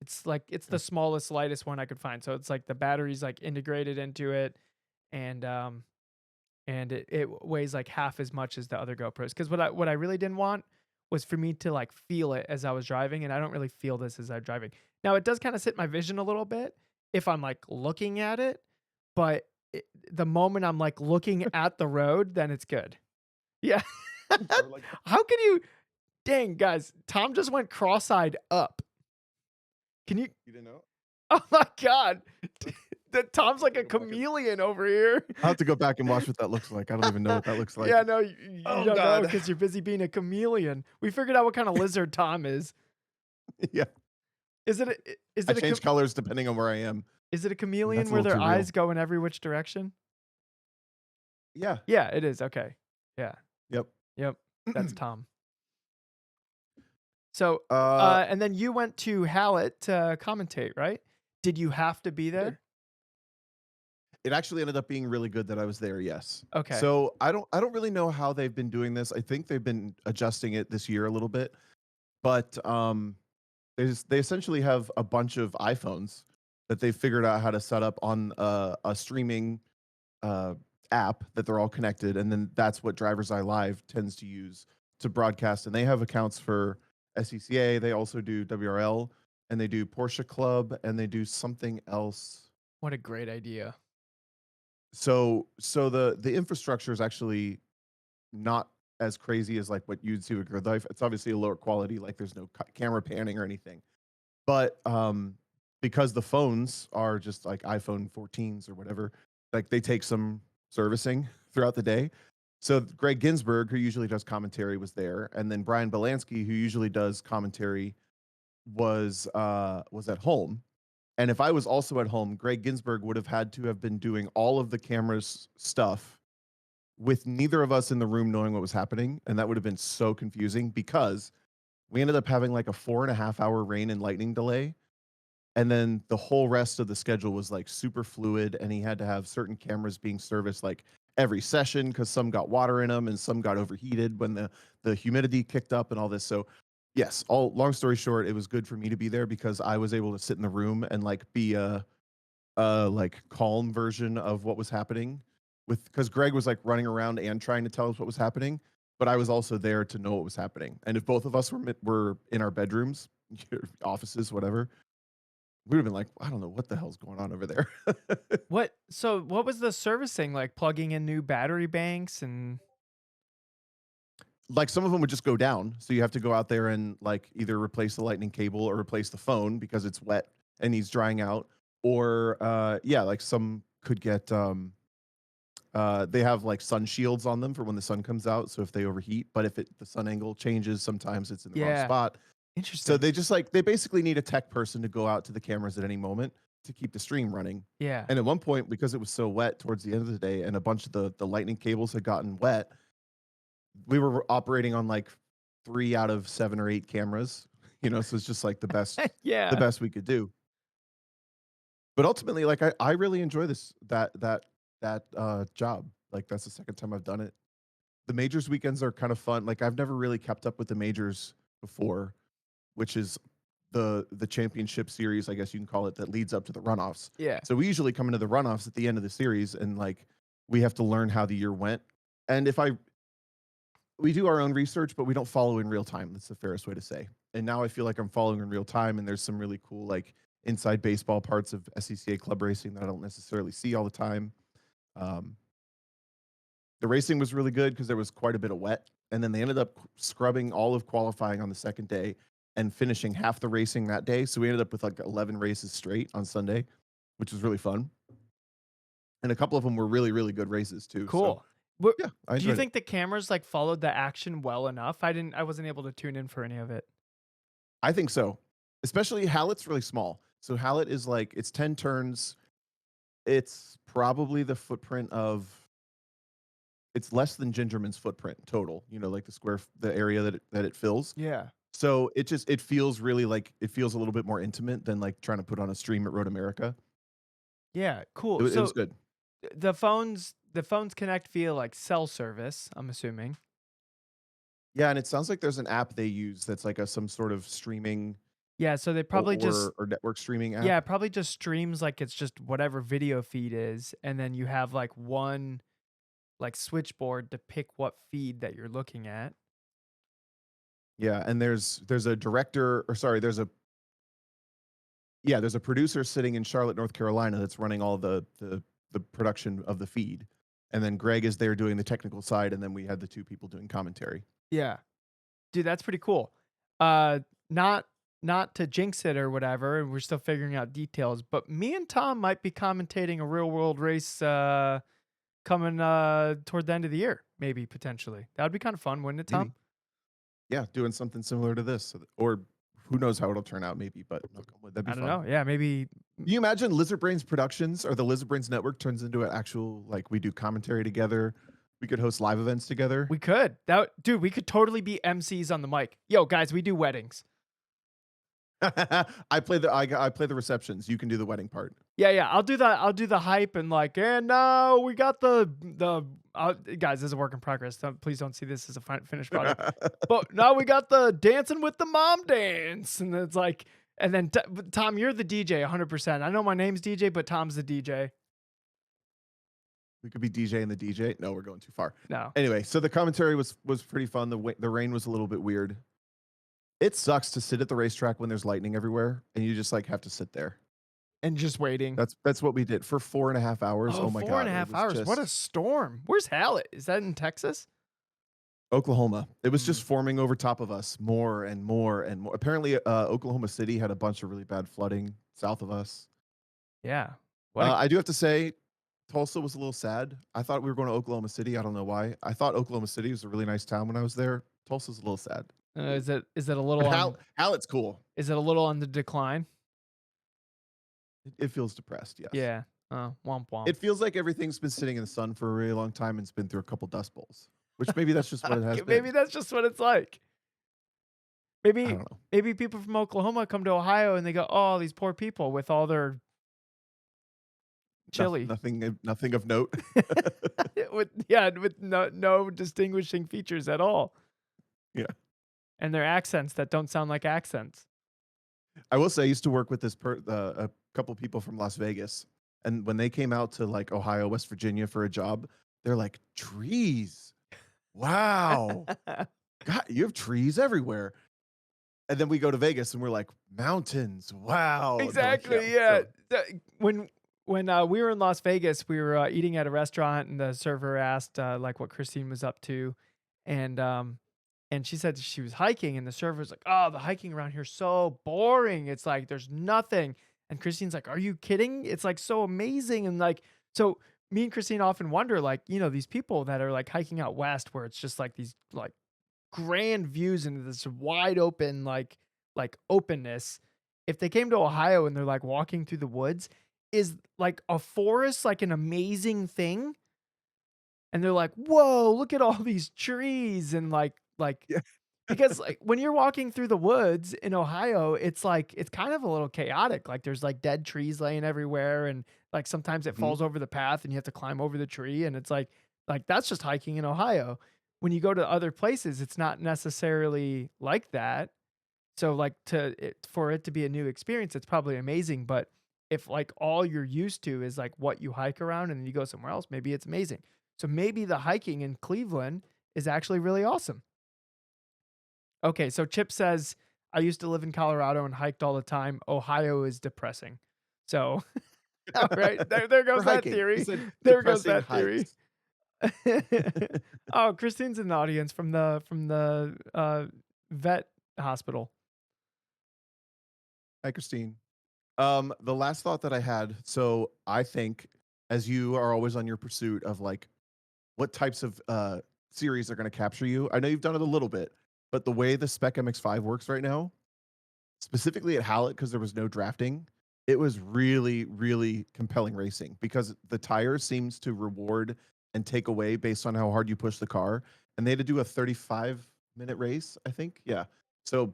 It's like it's the Okay. smallest, lightest one I could find. So it's like the battery's like integrated into it, and it weighs like half as much as the other GoPros. Because what I really didn't want was for me to like feel it as I was driving, and I don't really feel this as I'm driving. Now it does kind of sit my vision a little bit if I'm like looking at it, but the moment I'm like looking at the road, then it's good. Yeah. Or like How can you? Dang guys, Tom just went cross-eyed up. Can you? you didn't know? Oh my god, that I'll Tom's have like to a go back and chameleon over here. I'll have to go back and watch what that looks like. I don't even know what that looks like. Yeah, no, you Oh don't know god. because you're busy being a chameleon. We figured out what kind of lizard Tom is. Yeah. Is I it a change colors depending on where I am. is it a That's chameleon a where little their too real. eyes go in every which direction? Yeah. Yeah, it is. Okay. Yeah. Yep. Yep. That's Tom. So, uh and then you went to Hallett to commentate, right? Did you have to be I did. there? It actually ended up being really good that I was there, yes. Okay. So I don't really know how they've been doing this. I think they've been adjusting it this year a little bit, but they essentially have a bunch of iPhones that they figured out how to set up on a streaming uh, app that they're all connected, and then that's what Driver's Eye Live tends to use to broadcast. And they have accounts for SCCA. They also do WRL, and they do Porsche Club, and they do something else. What a great idea. So the infrastructure is actually not as crazy as like what you'd see with Grid Life. It's obviously a lower quality, like there's no camera panning or anything. But because the phones are just like iPhone 14s or whatever, like they take some servicing throughout the day. So Greg Ginsburg, who usually does commentary, was there, and then Brian Belansky, who usually does commentary, was at home. And if I was also at home, Greg Ginsburg would have had to have been doing all of the cameras stuff with neither of us in the room knowing what was happening, and that would have been so confusing because we ended up having like a 4.5 hour rain and lightning delay, and then the whole rest of the schedule was like super fluid, and he had to have certain cameras being serviced like every session because some got water in them and some got overheated when the humidity kicked up and all this. So yes, all long story short, it was good for me to be there because I was able to sit in the room and like be a like calm version of what was happening with because Greg was like running around and trying to tell us what was happening, but I was also there to know what was happening. And if both of us were in our bedrooms, offices, whatever, we would have been like, I don't know what the hell's going on over there. What was the servicing like, plugging in new battery banks and Like some of them would just go down, so you have to go out there and like either replace the lightning cable or replace the phone because it's wet and needs drying out, or yeah, like some could get they have like sun shields on them for when the sun comes out, so if they overheat, but if the sun angle changes, sometimes it's in the wrong yeah, spot. So interesting. they just like they basically need a tech person to go out to the cameras at any moment to keep the stream running. Yeah. And at one point, because it was so wet towards the end of the day and a bunch of the lightning cables had gotten wet, we were operating on like 3 out of 7 or 8 cameras, so it's just like the Yeah. best we could do. But ultimately, like I really enjoy that job. Like that's the second time I've done it. The majors weekends are kind of fun. Like I've never really kept up with the majors before, which is the championship series, I guess you can call it, that leads up to the runoffs. Yeah. So we usually come into the runoffs at the end of the series, and like we have to learn how the year went. And if I we do our own research, but we don't follow in real time. That's the fairest way to say. And now I feel like I'm following in real time, and there's some really cool like inside baseball parts of SCCA club racing that I don't necessarily see all the time. Um, the racing was really good because there was quite a bit of wet, and then they ended up scrubbing all of qualifying on the second day and finishing half the racing that day. So we ended up with like 11 races straight on Sunday, which was really fun. And a couple of them were really, really good races too. So Cool. Wha yeah, I Do you enjoyed it. think the cameras, like, followed the action well enough? I wasn't able to tune in for any of it. I think so. Especially Hallett's really small. So Hallett is like it's 10 turns. It's probably the footprint of it's less than Gingerman's footprint total, like the area that it fills. Yeah. So it feels really like it feels a little bit more intimate than like trying to put on a stream at Road America. Yeah, cool. It was So, good. the phones connect via, like, cell service, I'm assuming. Yeah, and it sounds like there's an app they use that's like some sort of streaming Yeah, so they or probably just or, or network streaming yeah, app. it probably just streams like it's just whatever video feed is, and then you have, like, one, like, switchboard to pick what feed that you're looking at. Yeah, and there's a director or sorry, there's a producer sitting in Charlotte, North Carolina that's running all the production of the feed. And then Greg is there doing the technical side, and then we had the two people doing commentary. Yeah. Dude, that's pretty cool. Uh, not not to jinx it or whatever, and we're still figuring out details, but me and Tom might be commentating a real world race coming toward the end of the year, maybe potentially. That would be kind of fun, wouldn't it, Tom? Maybe. Yeah, doing something similar to this. Or who knows how it'll turn out, maybe, but knock on wood, that'd be I don't fun. know. Yeah, maybe Can you imagine Lizard Brains Productions or the Lizard Brains Network turns into an actual like we do commentary together. We could host live events together. we could. Dude, we could totally be MCs on the mic. Yo, guys, we do weddings. I play the receptions. You can do the wedding part. Yeah, yeah. I'll do the hype and like, and now we got the guys. This is a work in progress. Please don't see this as a finished product. But now we got the dancing with the mom dance, and it's like, and then Tom, you're the DJ, 100%. I know my name's DJ, but Tom's the DJ. We could be DJ and the DJ. No, we're going too far. No, Anyway, so the commentary was pretty fun. The rain was a little bit weird. It sucks to sit at the racetrack when there's lightning everywhere, and you just like have to sit there. and just waiting. That's what we did for 4.5 hours. Oh, Oh my four and god, a it half was hours. What a just storm. Where's Hallett? Is that in Texas? Oklahoma. It was Mm, just forming over top of us more and more and more. Apparently, Oklahoma City had a bunch of really bad flooding south of us. yeah. What a, I do have to say, Tulsa was a little sad. I thought we were going to Oklahoma City. I don't know why. I thought Oklahoma City was a really nice town when I was there. Tulsa's a little sad, is it a but little on Hallett's cool. is it a little on the decline? It feels depressed. Yes, Yeah. Womp womp. it feels like everything's been sitting in the sun for a really long time and it's been through a couple dust bowls. Which maybe that's just what it has Maybe been. that's just what it's like. I Maybe don't know. maybe people from Oklahoma come to Ohio and they go, "Oh, these poor people with all their chili." Nothing of note. With no distinguishing features at all, Yeah. and their accents that don't sound like accents. I will say I used to work with a couple people from Las Vegas, and when they came out to like Ohio, West Virginia for a job, they're like trees. Wow, God, you have trees everywhere. And then we go to Vegas and we're like mountains. Wow. And they're like, yeah. Exactly, yeah. So When we were in Las Vegas, we were, eating at a restaurant, and the server asked, like, what Christine was up to, and, um, and she said she was hiking, and the server was like, "Oh, the hiking around here is so boring. It's like there's nothing." And Christine's like, "Are you kidding? It's, like, so amazing." And, like, so me and Christine often wonder, like, these people that are, like, hiking out west where it's just, like, these, like, grand views into this wide open, like openness. If they came to Ohio and they're like walking through the woods, is like a forest like an amazing thing? And they're like, "Whoa, look at all these trees," and like yeah. because like when you're walking through the woods in Ohio, it's like it's kind of a little chaotic. Like there's like dead trees laying everywhere, and like sometimes it Mhm. falls over the path and you have to climb over the tree, and it's like that's just hiking in Ohio. When you go to other places, it's not necessarily like that. So, like, for it to be a new experience, it's probably amazing, but if, like, all you're used to is, like, what you hike around and then you go somewhere else, maybe it's amazing. So maybe the hiking in Cleveland is actually really awesome. Okay, so Chip says, "I used to live in Colorado and hiked all the time. Ohio is depressing." So, alright, there For goes that hiking. He theory. said There goes depressing that theory. hikes. Oh, Christine's in the audience from the vet hospital. Hi, Christine. The last thought that I had, so I think as you are always on your pursuit of like what types of series are going to capture you. I know you've done it a little bit, but the way the Spec MX-5 works right now, specifically at Hallett, because there was no drafting, it was really, really compelling racing because the tire seems to reward and take away based on how hard you push the car. And they had to do a 35-minute race, I think. Yeah. So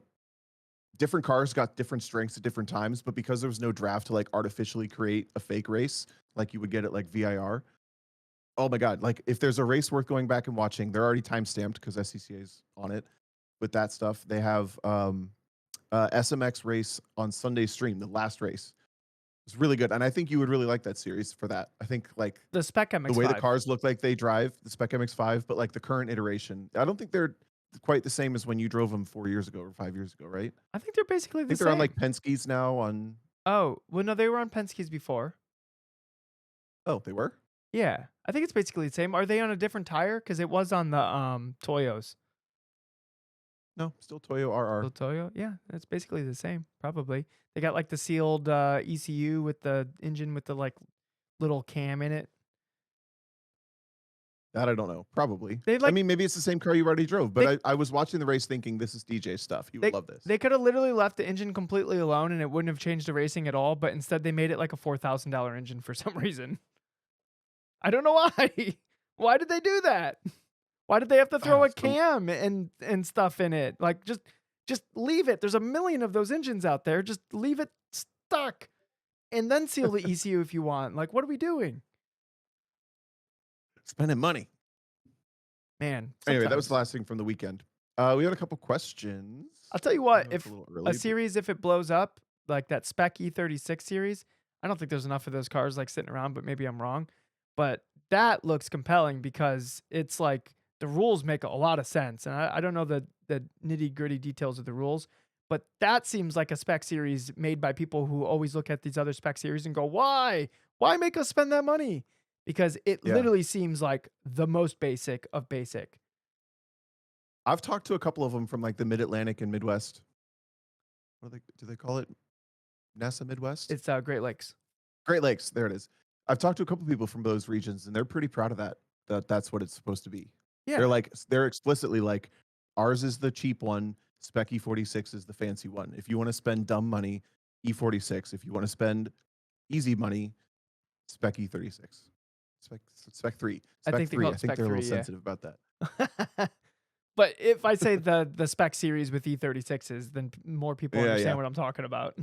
different cars got different strengths at different times, but because there was no draft to like artificially create a fake race like you would get at like VIR, oh my god! Like if there's a race worth going back and watching, they're already time stamped because SCCA's on it with that stuff. They have SMX race on Sunday stream, the last race. It's really good, and I think you would really like that series for that. I think like The Spec the way the MX-5. cars look like they drive the Spec MX-5, but like the current iteration, I don't think they're quite the same as when you drove them 4 years ago or 5 years ago, right? I think they're basically I the think they're on same. like Penske's now. On Oh, well, no, they were on Penske's before. oh, they were. Yeah, I think it's basically the same. Are they on a different tire? Because it was on the, Toyos. No, still Toyo RR. The Toyo? Yeah, it's basically the same, probably. They got, like, the sealed, ECU with the engine with the, like, little cam in it. That I don't know. Probably. They, I like mean, maybe it's the same car you already drove, but they I was watching the race thinking this is DJ stuff. He would they love this. they coulda literally left the engine completely alone, and it wouldn't have changed the racing at all, but instead they made it like a $4,000 engine for some reason. I don't know why. Why did they do that? Why did they have to throw a So cam and stuff in it? Like, just leave it. There's a million of those engines out there. Just leave it stuck and then seal the ECU if you want. Like, what are we doing? spending money. Man, Anyway, that was the sometimes. last thing from the weekend. We had a couple questions. I'll tell you I what, know it's a if little a early, but series, if it blows up, like that Spec E36 series, I don't think there's enough of those cars like sitting around, but maybe I'm wrong. But that looks compelling because it's like the rules make a lot of sense. And I don't know the nitty gritty details of the rules, but that seems like a spec series made by people who always look at these other spec series and go, why? Why make us spend that money? Because it yeah, literally seems like the most basic of basic. I've talked to a couple of them from like the Mid Atlantic and Midwest. What do they call it? NASA Midwest, It's Great Lakes. Great Lakes. There it is. I've talked to a couple people from those regions, and they're pretty proud of that. That's what it's supposed to be. They're Yeah. like they're explicitly like ours is the cheap one. Spec E46 is the fancy one. If you want to spend dumb money, E46. If you want to spend easy money, Spec E36. Spec 3. I Spec think they call 3. I it think Spec they're a little 3, yeah. sensitive about that. But if I say the spec series with E36s, then more people Yeah, yeah. understand what I'm talking about.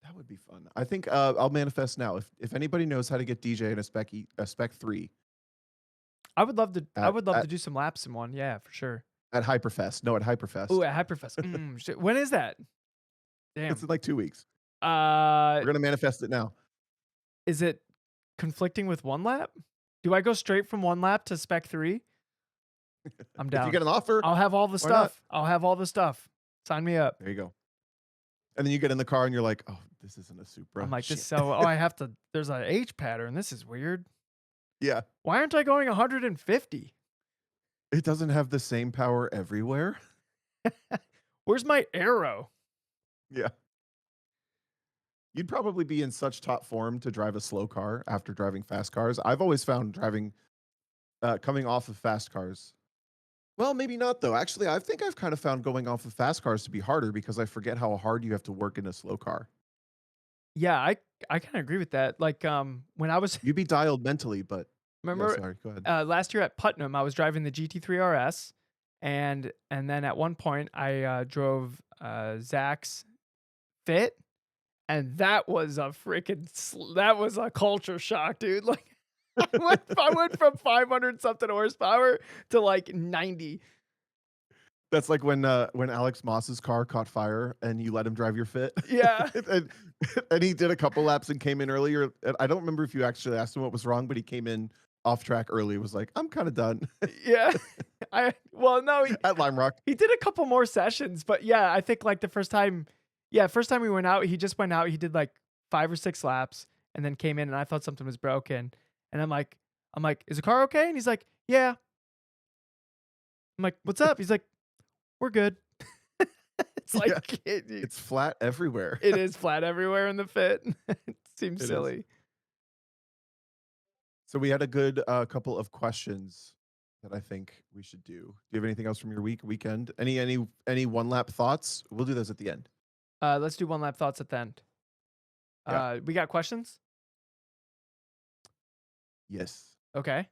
That would be fun. I think I'll manifest now. If anybody knows how to get DJ in a Spec 3 I at would love to at do some laps in one. Yeah, for sure. at Hyperfest. No, at Ooh, Hyperfest. at Hyperfest. Shit. When is that? It's Damn. in like 2 weeks. Uh, We're gonna manifest it now. is it conflicting with one lap? Do I go straight from one lap to spec 3? I'm If you down. get an offer, I'll have all the why not? stuff. I'll have all the stuff. Sign me up. There you go. And then you get in the car and you're like, "Oh, this isn't a I'm Supra. like, this Shit." so I have to there's a H pattern. This is weird. Yeah. Why aren't I going 150? It doesn't have the same power everywhere. Where's my arrow? Yeah. You'd probably be in such top form to drive a slow car after driving fast cars. I've always found driving coming off of fast cars. Well, maybe not though. Actually, I think I've kind of found going off of fast cars to be harder because I forget how hard you have to work in a slow car. Yeah, I kinda agree with that. Like, when I was You'd be dialed mentally, but yeah, remember, sorry, go ahead. last year at Putnam, I was driving the GT3 RS, and then at one point, I, drove, Zach's Fit, and that was a freaking that was a culture shock, dude. Like, I went from 500 something horsepower to, like, 90. That's like when Alex Moss's car caught fire and you let him drive your Fit. Yeah. and, and he did a couple laps and came in earlier. And I don't remember if you actually asked him what was wrong, but he came in off track early. Was like, I'm kind of done Yeah. No, at Lime Rock. he did a couple more sessions, but yeah, I think like the first time, yeah, first time we went out, he just went out, he did like 5 or 6 laps and then came in and I thought something was broken. And I'm like, "Is the car okay?" And he's like, "Yeah." I'm like, "What's up?" He's like, "We're good." It's Yeah, like it's flat everywhere. it is flat everywhere in the Fit. It seems It is. silly. So we had a good couple of questions that I think we should do. Do you have anything else from your weekend? Any one lap thoughts? We'll do those at the end. Let's do one lap thoughts at the end. Yeah. We got questions? Yes. Okay.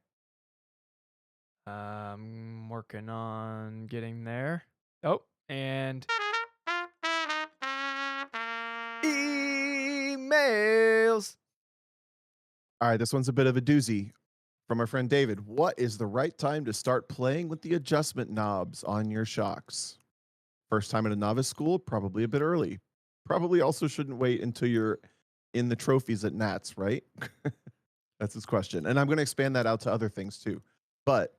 Working on getting there. Oh, and emails. All right. This one's a bit of a doozy from our friend David. What is the right time to start playing with the adjustment knobs on your shocks? First time at a novice school, probably a bit early. Probably also shouldn't wait until you're in the trophies at Nats, right? That's his question. And I'm going to expand that out to other things too. But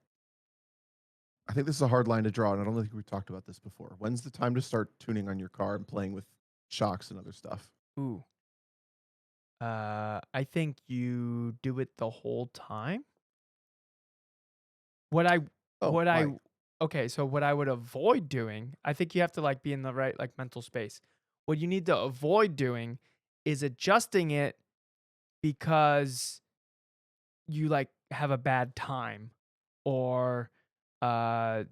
I think this is a hard line to draw, and I don't think we've talked about this before. When's the time to start tuning on your car and playing with shocks and other stuff? Ooh. I think you do it the whole time. What I Oh, what I why? Okay, so what I would avoid doing, I think you have to like be in the right like mental space. What you need to avoid doing is adjusting it because you like have a bad time or uh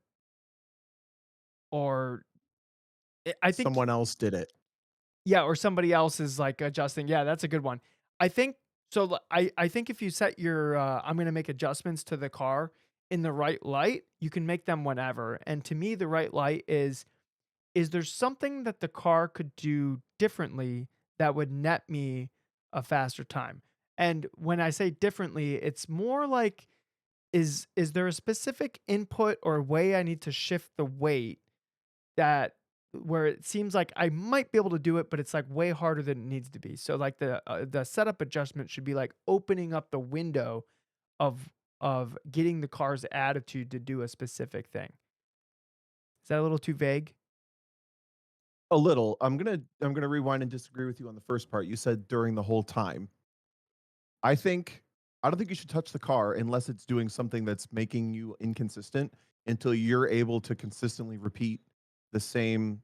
or I think Someone else did it. yeah, or somebody else is like adjusting. Yeah, that's a good one. I think so. I think if you set your I'm gonna make adjustments to the car in the right light, you can make them whenever. And to me, the right light is there something that the car could do differently that would net me a faster time? And when I say differently, it's more like is there a specific input or way I need to shift the weight that where it seems like I might be able to do it, but it's like way harder than it needs to be. So like the setup adjustment should be like opening up the window of getting the car's attitude to do a specific thing. Is that a little too vague? A little. I'm gonna rewind and disagree with you on the first part. You said during the whole time. I think I don't think you should touch the car unless it's doing something that's making you inconsistent until you're able to consistently repeat the same,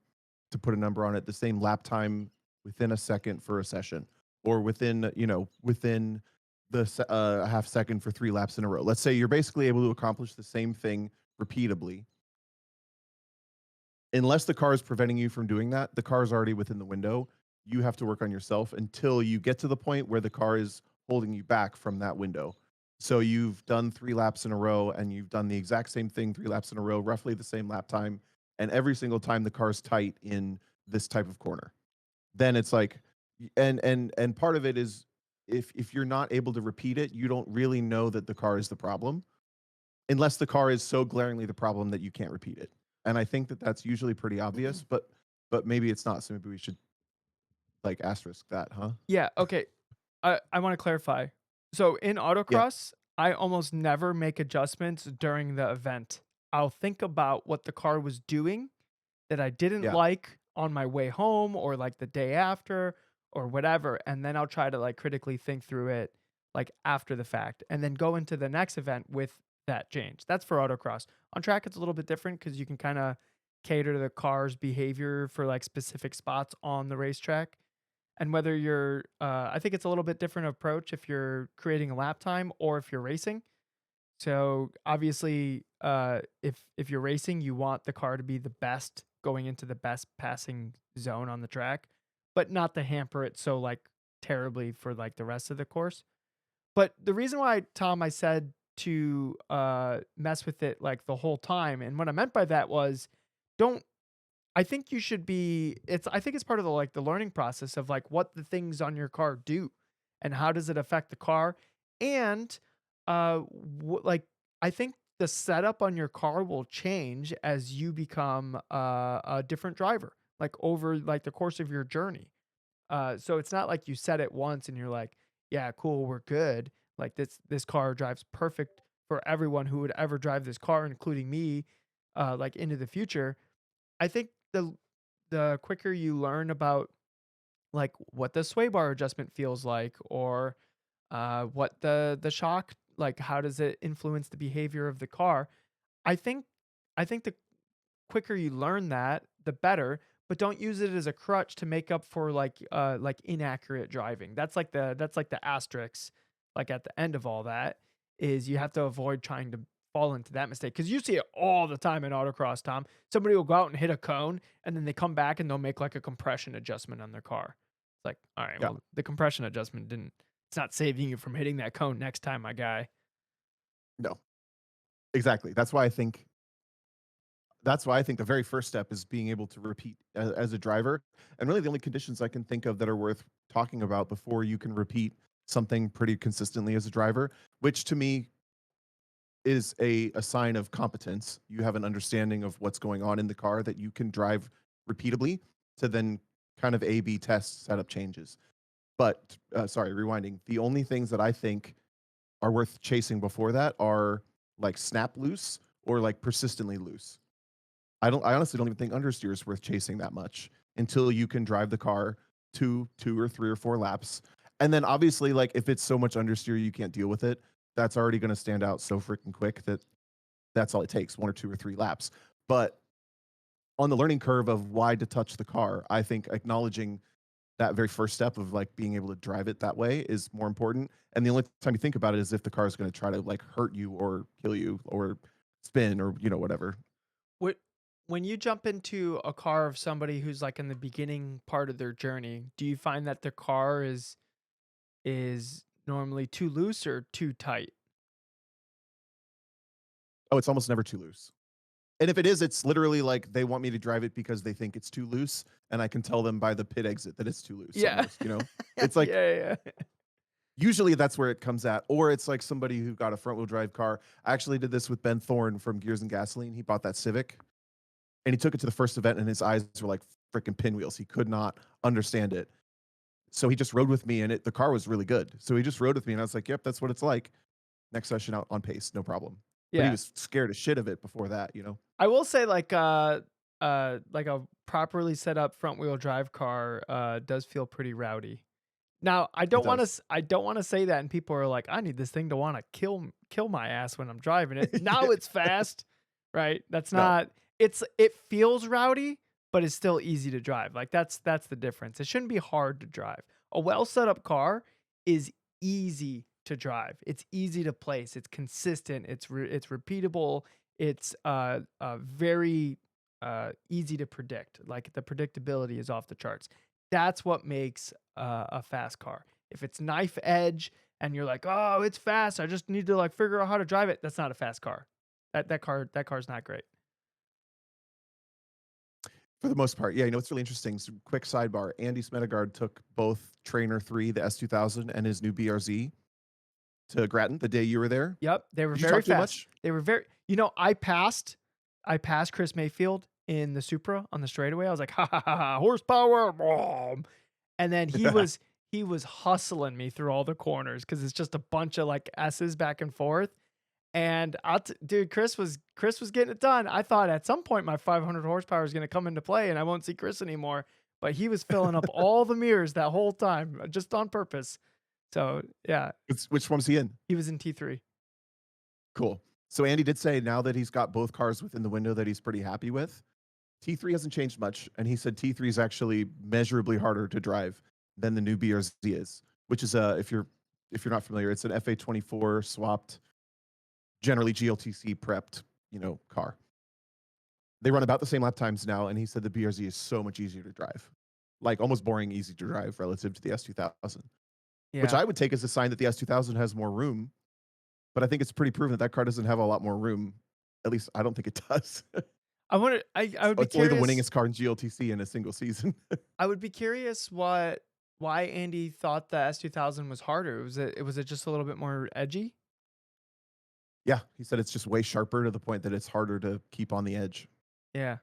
to put a number on it, the same lap time within a second for a session, or within, within a half second for 3 laps in a row. Let's say you're basically able to accomplish the same thing repeatably. Unless the car is preventing you from doing that, the car is already within the window. You have to work on yourself until you get to the point where the car is holding you back from that window. So you've done 3 laps in a row and you've done the exact same thing 3 laps in a row, roughly the same lap time, and every single time the car's tight in this type of corner. Then it's like, and part of it is, if you're not able to repeat it, you don't really know that the car is the problem, unless the car is so glaringly the problem that you can't repeat it. And I think that that's usually pretty obvious, but maybe it's not. So maybe we should like asterisk that, huh? Yeah. Okay. I want to clarify. So in Yeah, autocross, I almost never make adjustments during the event. I'll think about what the car was doing that I didn't yeah. like on my way home or like the day after or whatever. And then I'll try to like critically think through it like after the fact and then go into the next event with that change. That's for autocross. On track, it's a little bit different because you can kind of cater to the car's behavior for like specific spots on the racetrack. And whether you're, I think it's a little bit different approach if you're creating a lap time or if you're racing. So obviously, if you're racing, you want the car to be the best going into the best passing zone on the track, but not to hamper it so like terribly for like the rest of the course. But the reason why, Tom, I said to mess with it like the whole time, and what I meant by that was, don't. I think you should be. It's. I think it's part of the like the learning process of like what the things on your car do, and how does it affect the car, and like I think the setup on your car will change as you become a different driver, like over like the course of your journey. So it's not like you set it once and you're like, yeah, cool, we're good. Like this car drives perfect for everyone who would ever drive this car, including me, like into the future. I think the quicker you learn about like what the sway bar adjustment feels like, or what the shock, like how does it influence the behavior of the car. I think I think the quicker you learn that, the better, but don't use it as a crutch to make up for like inaccurate driving. That's like the asterisk, like at the end of all that, is you have to avoid trying to fall into that mistake, because you see it all the time in autocross, Tom. Somebody will go out and hit a cone, and then they come back and they'll make like a compression adjustment on their car. It's like, all right, Yeah. well, the compression adjustment didn't it's not saving you from hitting that cone next time, my guy. No. Exactly. That's why I think the very first step is being able to repeat as a driver. And really, the only conditions I can think of that are worth talking about before you can repeat something pretty consistently as a driver, which to me is a sign of competence. You have an understanding of what's going on in the car that you can drive repeatably to then kind of A B test setup changes. But sorry, rewinding. The only things that I think are worth chasing before that are like snap loose or like persistently loose. I honestly don't even think understeer is worth chasing that much until you can drive the car two or three or four laps. And then obviously, like if it's so much understeer you can't deal with it, that's already going to stand out so freaking quick that that's all it takes, one or two or three laps. But on the learning curve of why to touch the car, I think acknowledging that very first step of like being able to drive it that way is more important. And the only time you think about it is if the car is going to try to like hurt you or kill you or spin or whatever. What When you jump into a car of somebody who's like in the beginning part of their journey, do you find that the car is normally too loose or too tight? Oh, it's almost never too loose. And if it is, it's literally like they want me to drive it because they think it's too loose, and I can tell them by the pit exit that it's too loose Yeah. almost, you know? It's like Yeah, yeah. usually that's where it comes at, or it's like somebody who got a front wheel drive car. I actually did this with Ben Thorne from Gears and Gasoline. He bought that Civic and he took it to the first event and his eyes were like freaking pinwheels. He could not understand it. So he just rode with me and the car was really good. So he just rode with me and I was like, yep, that's what it's like. Next session out on pace, no problem. But he Yeah. was scared as shit of it before that, you know? I will say like a properly set up front wheel drive car does feel pretty rowdy. Now, It does. I don't wanna say that and people are like, "I need this thing to wanna kill my ass when I'm driving it." Now it's fast, right? That's No. not it feels rowdy, but it's still easy to drive. Like, that's the difference. It shouldn't be hard to drive. A well set up car is easy to drive. It's easy to place. It's consistent. It's repeatable. It's, very, easy to predict. Like, the predictability is off the charts. That's what makes a fast car. If it's knife edge and you're like, "Oh, it's fast. I just need to like figure out how to drive it." That's not a fast car. That car's not great. For the most part, yeah. You know, it's really interesting. So quick sidebar: Andy Smedegaard took both Trainer 3, the S2000, and his new BRZ to Grattan the day you were there. Yep, they were Did you very talk to him fast. much? They were very I passed Chris Mayfield in the Supra on the straightaway. I was like, "Ha ha ha, ha horsepower." Boom. And then he was hustling me through all the corners because it's just a bunch of like S's back and forth. And dude, Chris was getting it done. I thought at some point my 500 horsepower is going to come into play and I won't see Chris anymore. But he was filling up all the mirrors that whole time, just on purpose. So yeah, Which one was he in? he was in T3. Cool. So Andy did say now that he's got both cars within the window that he's pretty happy with. T3 hasn't changed much, and he said T3 is actually measurably harder to drive than the new BRZ is, which is if you're not familiar, it's an FA24 swapped, generally GLTC prepped, car. They run about the same lap times now, and he said the BRZ is so much easier to drive, like almost boring easy to drive relative to the S2000, which Yeah. I would take as a sign that the S2000 has more room. But I think it's pretty proven that that car doesn't have a lot more room. At least I don't think it does. I would be It's only the curious winningest car in GLTC in a single season. I would be curious why Andy thought the S2000 was harder. Was it just a little bit more edgy? Yeah, he said it's just way sharper to the point that it's harder to keep on the edge Yeah.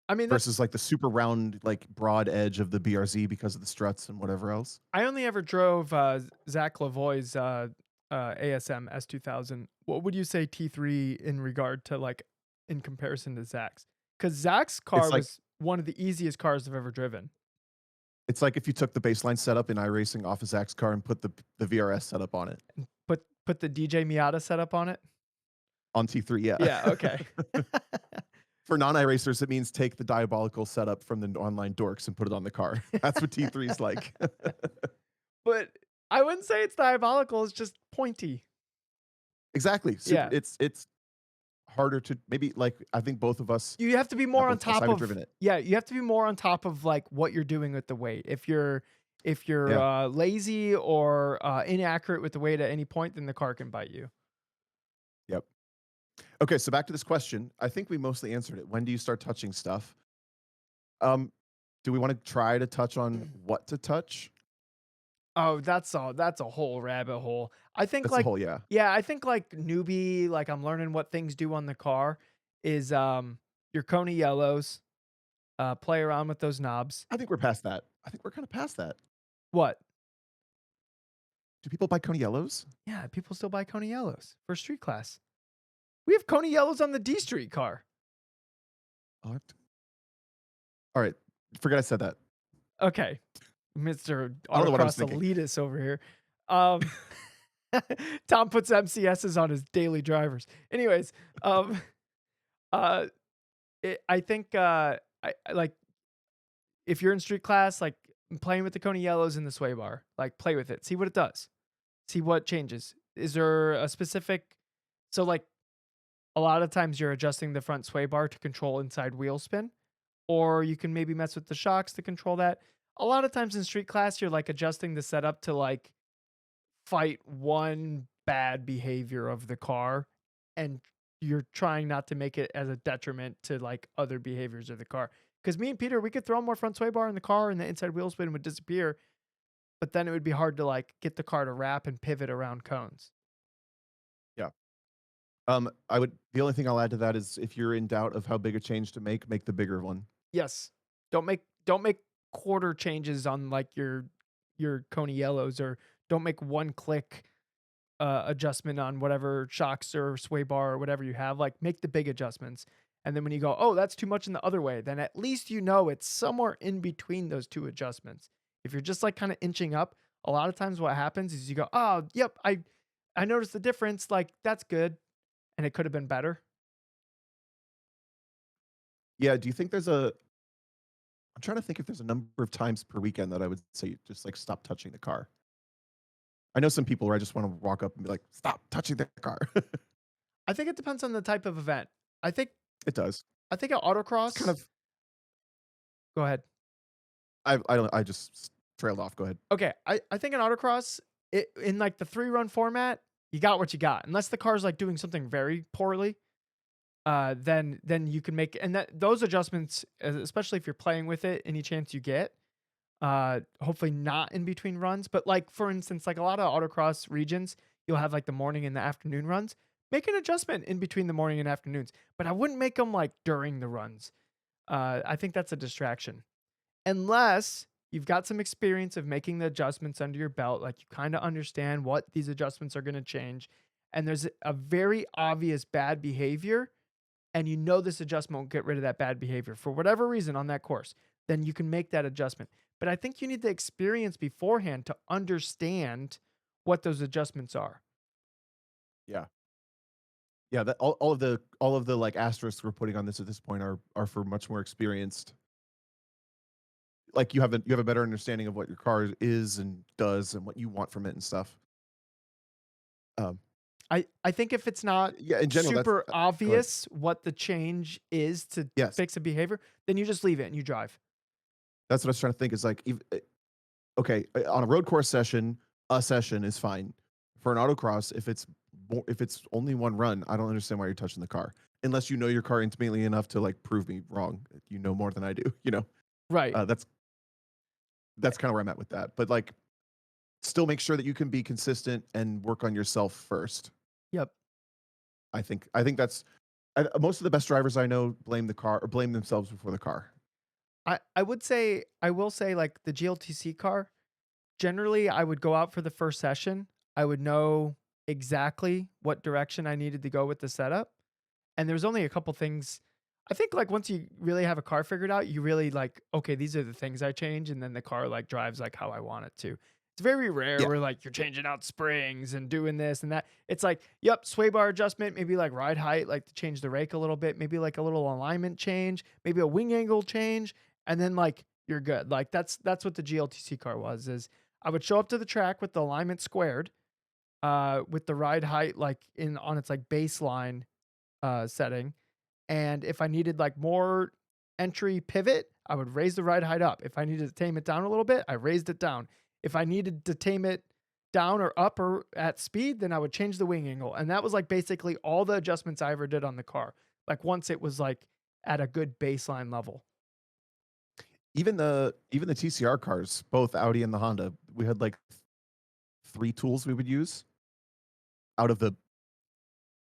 I mean, that's versus like the super round, like broad edge of the BRZ because of the struts and whatever else. I only ever drove, Zach Lavoie's, ASM S2000. What would you say T3 in regard to, like, in comparison to Zach's? Because Zach's car It's like was one of the easiest cars I've ever driven. it's like if you took the baseline setup in iRacing off of Zach's car and put the VRS setup on it. And put the DJ Miata setup on it? On T3, yeah. Yeah, okay. For non-iRacers, it means take the diabolical setup from the online dorks and put it on the car. That's what T3 is like. But I wouldn't say it's diabolical, it's just pointy. Exactly. Super Yeah. it's harder to maybe like I think both of us, You have to be not more on both of us, I top haven't of driven it. yeah, you have to be more on top of, like, what you're doing with the weight. If you're, Yeah. lazy or, inaccurate with the weight at any point, then the car can bite you. Yep. Okay, so back to this question. I think we mostly answered it. When do you start touching stuff? Um, do we wanna try to touch on what to touch? Oh, that's a whole rabbit hole. I think, That's the like whole yeah. yeah, I think, like, newbie, like, I'm learning what things do on the car is, your Kona yellows, play around with those knobs. I think we're past that. I think we're kinda past that. What? Do people buy Coney Yellows? Yeah, people still buy Kona yellows for street class. We have Kona yellows on the D Street car. Oh, alright, forget I said that. Okay, Mr. I don't know what I was Autocross thinking. elitist over here. Um, Tom puts MCSs on his daily drivers. Anyways, um, uh, I think, I like if you're in street class, like playing with the Kona yellows in the sway bar, like play with it, see what it does, see what changes. Is there a specific, so like a lot of times you're adjusting the front sway bar to control inside wheel spin, or you can maybe mess with the shocks to control that. A lot of times in street class, you're like adjusting the setup to like fight one bad behavior of the car, and you're trying not to make it as a detriment to like other behaviors of the car. Because me and Peter, we could throw more front sway bar in the car and the inside wheel spin would disappear, but then it would be hard to like get the car to wrap and pivot around cones. Yeah. I would the only thing I'll add to that is if you're in doubt of how big a change to make the bigger one. Yes. Don't make quarter changes on like your Coney yellows, or don't make one click adjustment on whatever shocks or sway bar or whatever you have. Like make the big adjustments. And then when you go, oh, that's too much in the other way, then at least you know it's somewhere in between those two adjustments. If you're just like kind of inching up, a lot of times what happens is you go, oh, yep, I noticed the difference. Like that's good, and it could have been better. Yeah, do you think there's a I'm trying to think if there's a number of times per weekend that I would say just, like, stop touching the car. I know some people where I just wanna walk up and be like, "Stop touching the car." I think it depends on the type of event. I think It does. I think at It's kind autocross. of Go ahead. I don't I just trailed off, go ahead. Okay, I think in autocross, in like the 3-run format, you got what you got. Unless the car's like doing something very poorly, then you can make, and that those adjustments, especially if you're playing with it any chance you get, hopefully not in between runs, but like for instance, like a lot of autocross regions, you'll have like the morning and the afternoon runs. Make an adjustment in between the morning and afternoons, but I wouldn't make them like during the runs. I think that's a distraction. Unless you've got some experience of making the adjustments under your belt, like you kind of understand what these adjustments are going to change, and there's a very obvious bad behavior, and you know this adjustment will get rid of that bad behavior for whatever reason on that course, then you can make that adjustment. But I think you need the experience beforehand to understand what those adjustments are. Yeah. Yeah, that all of the, like, asterisks we're putting on this at this point are for much more experienced like, you have a better understanding of what your car is and does and what you want from it and stuff. Um, I think if it's not yeah, in general, that's super go ahead. obvious what the change is to Yes. fix a behavior, then you just leave it and you drive. That's what I was trying to think is, like, okay, on a road course session, a session is fine. For an autocross, if it's only one run, I don't understand why you're touching the car. Unless you know your car intimately enough to, like, prove me wrong. You know more than I do, you know? Right. Uh, that's that's kinda where I'm at with that. But, like, still make sure that you can be consistent and work on yourself first. Yep. I think that's most of the best drivers I know blame the car or blame themselves before the car. I will say, like, the GLTC car, generally, I would go out for the first session. I would know exactly what direction I needed to go with the setup, and there's only a couple things. I think, like, once you really have a car figured out, you really, like, "Okay, these are the things I change," and then the car, like, drives, like, how I want it to. It's very rare Yeah. where, like, you're changing out springs and doing this and that. It's like, yep, sway bar adjustment, maybe, like, ride height, like, to change the rake a little bit, maybe, like, a little alignment change, maybe a wing angle change, and then, like, you're good. Like, that's what the GLTC car was, is I would show up to the track with the alignment squared, with the ride height, like, in on its, like, baseline, setting, and if I needed like more entry pivot, I would raise the ride height up. If I needed to tame it down a little bit, I raised it down. If I needed to tame it down or up or at speed, then I would change the wing angle. And that was like basically all the adjustments I ever did on the car. Like once it was like at a good baseline level. Even the TCR cars, both Audi and the Honda, we had like 3 tools we would use out of the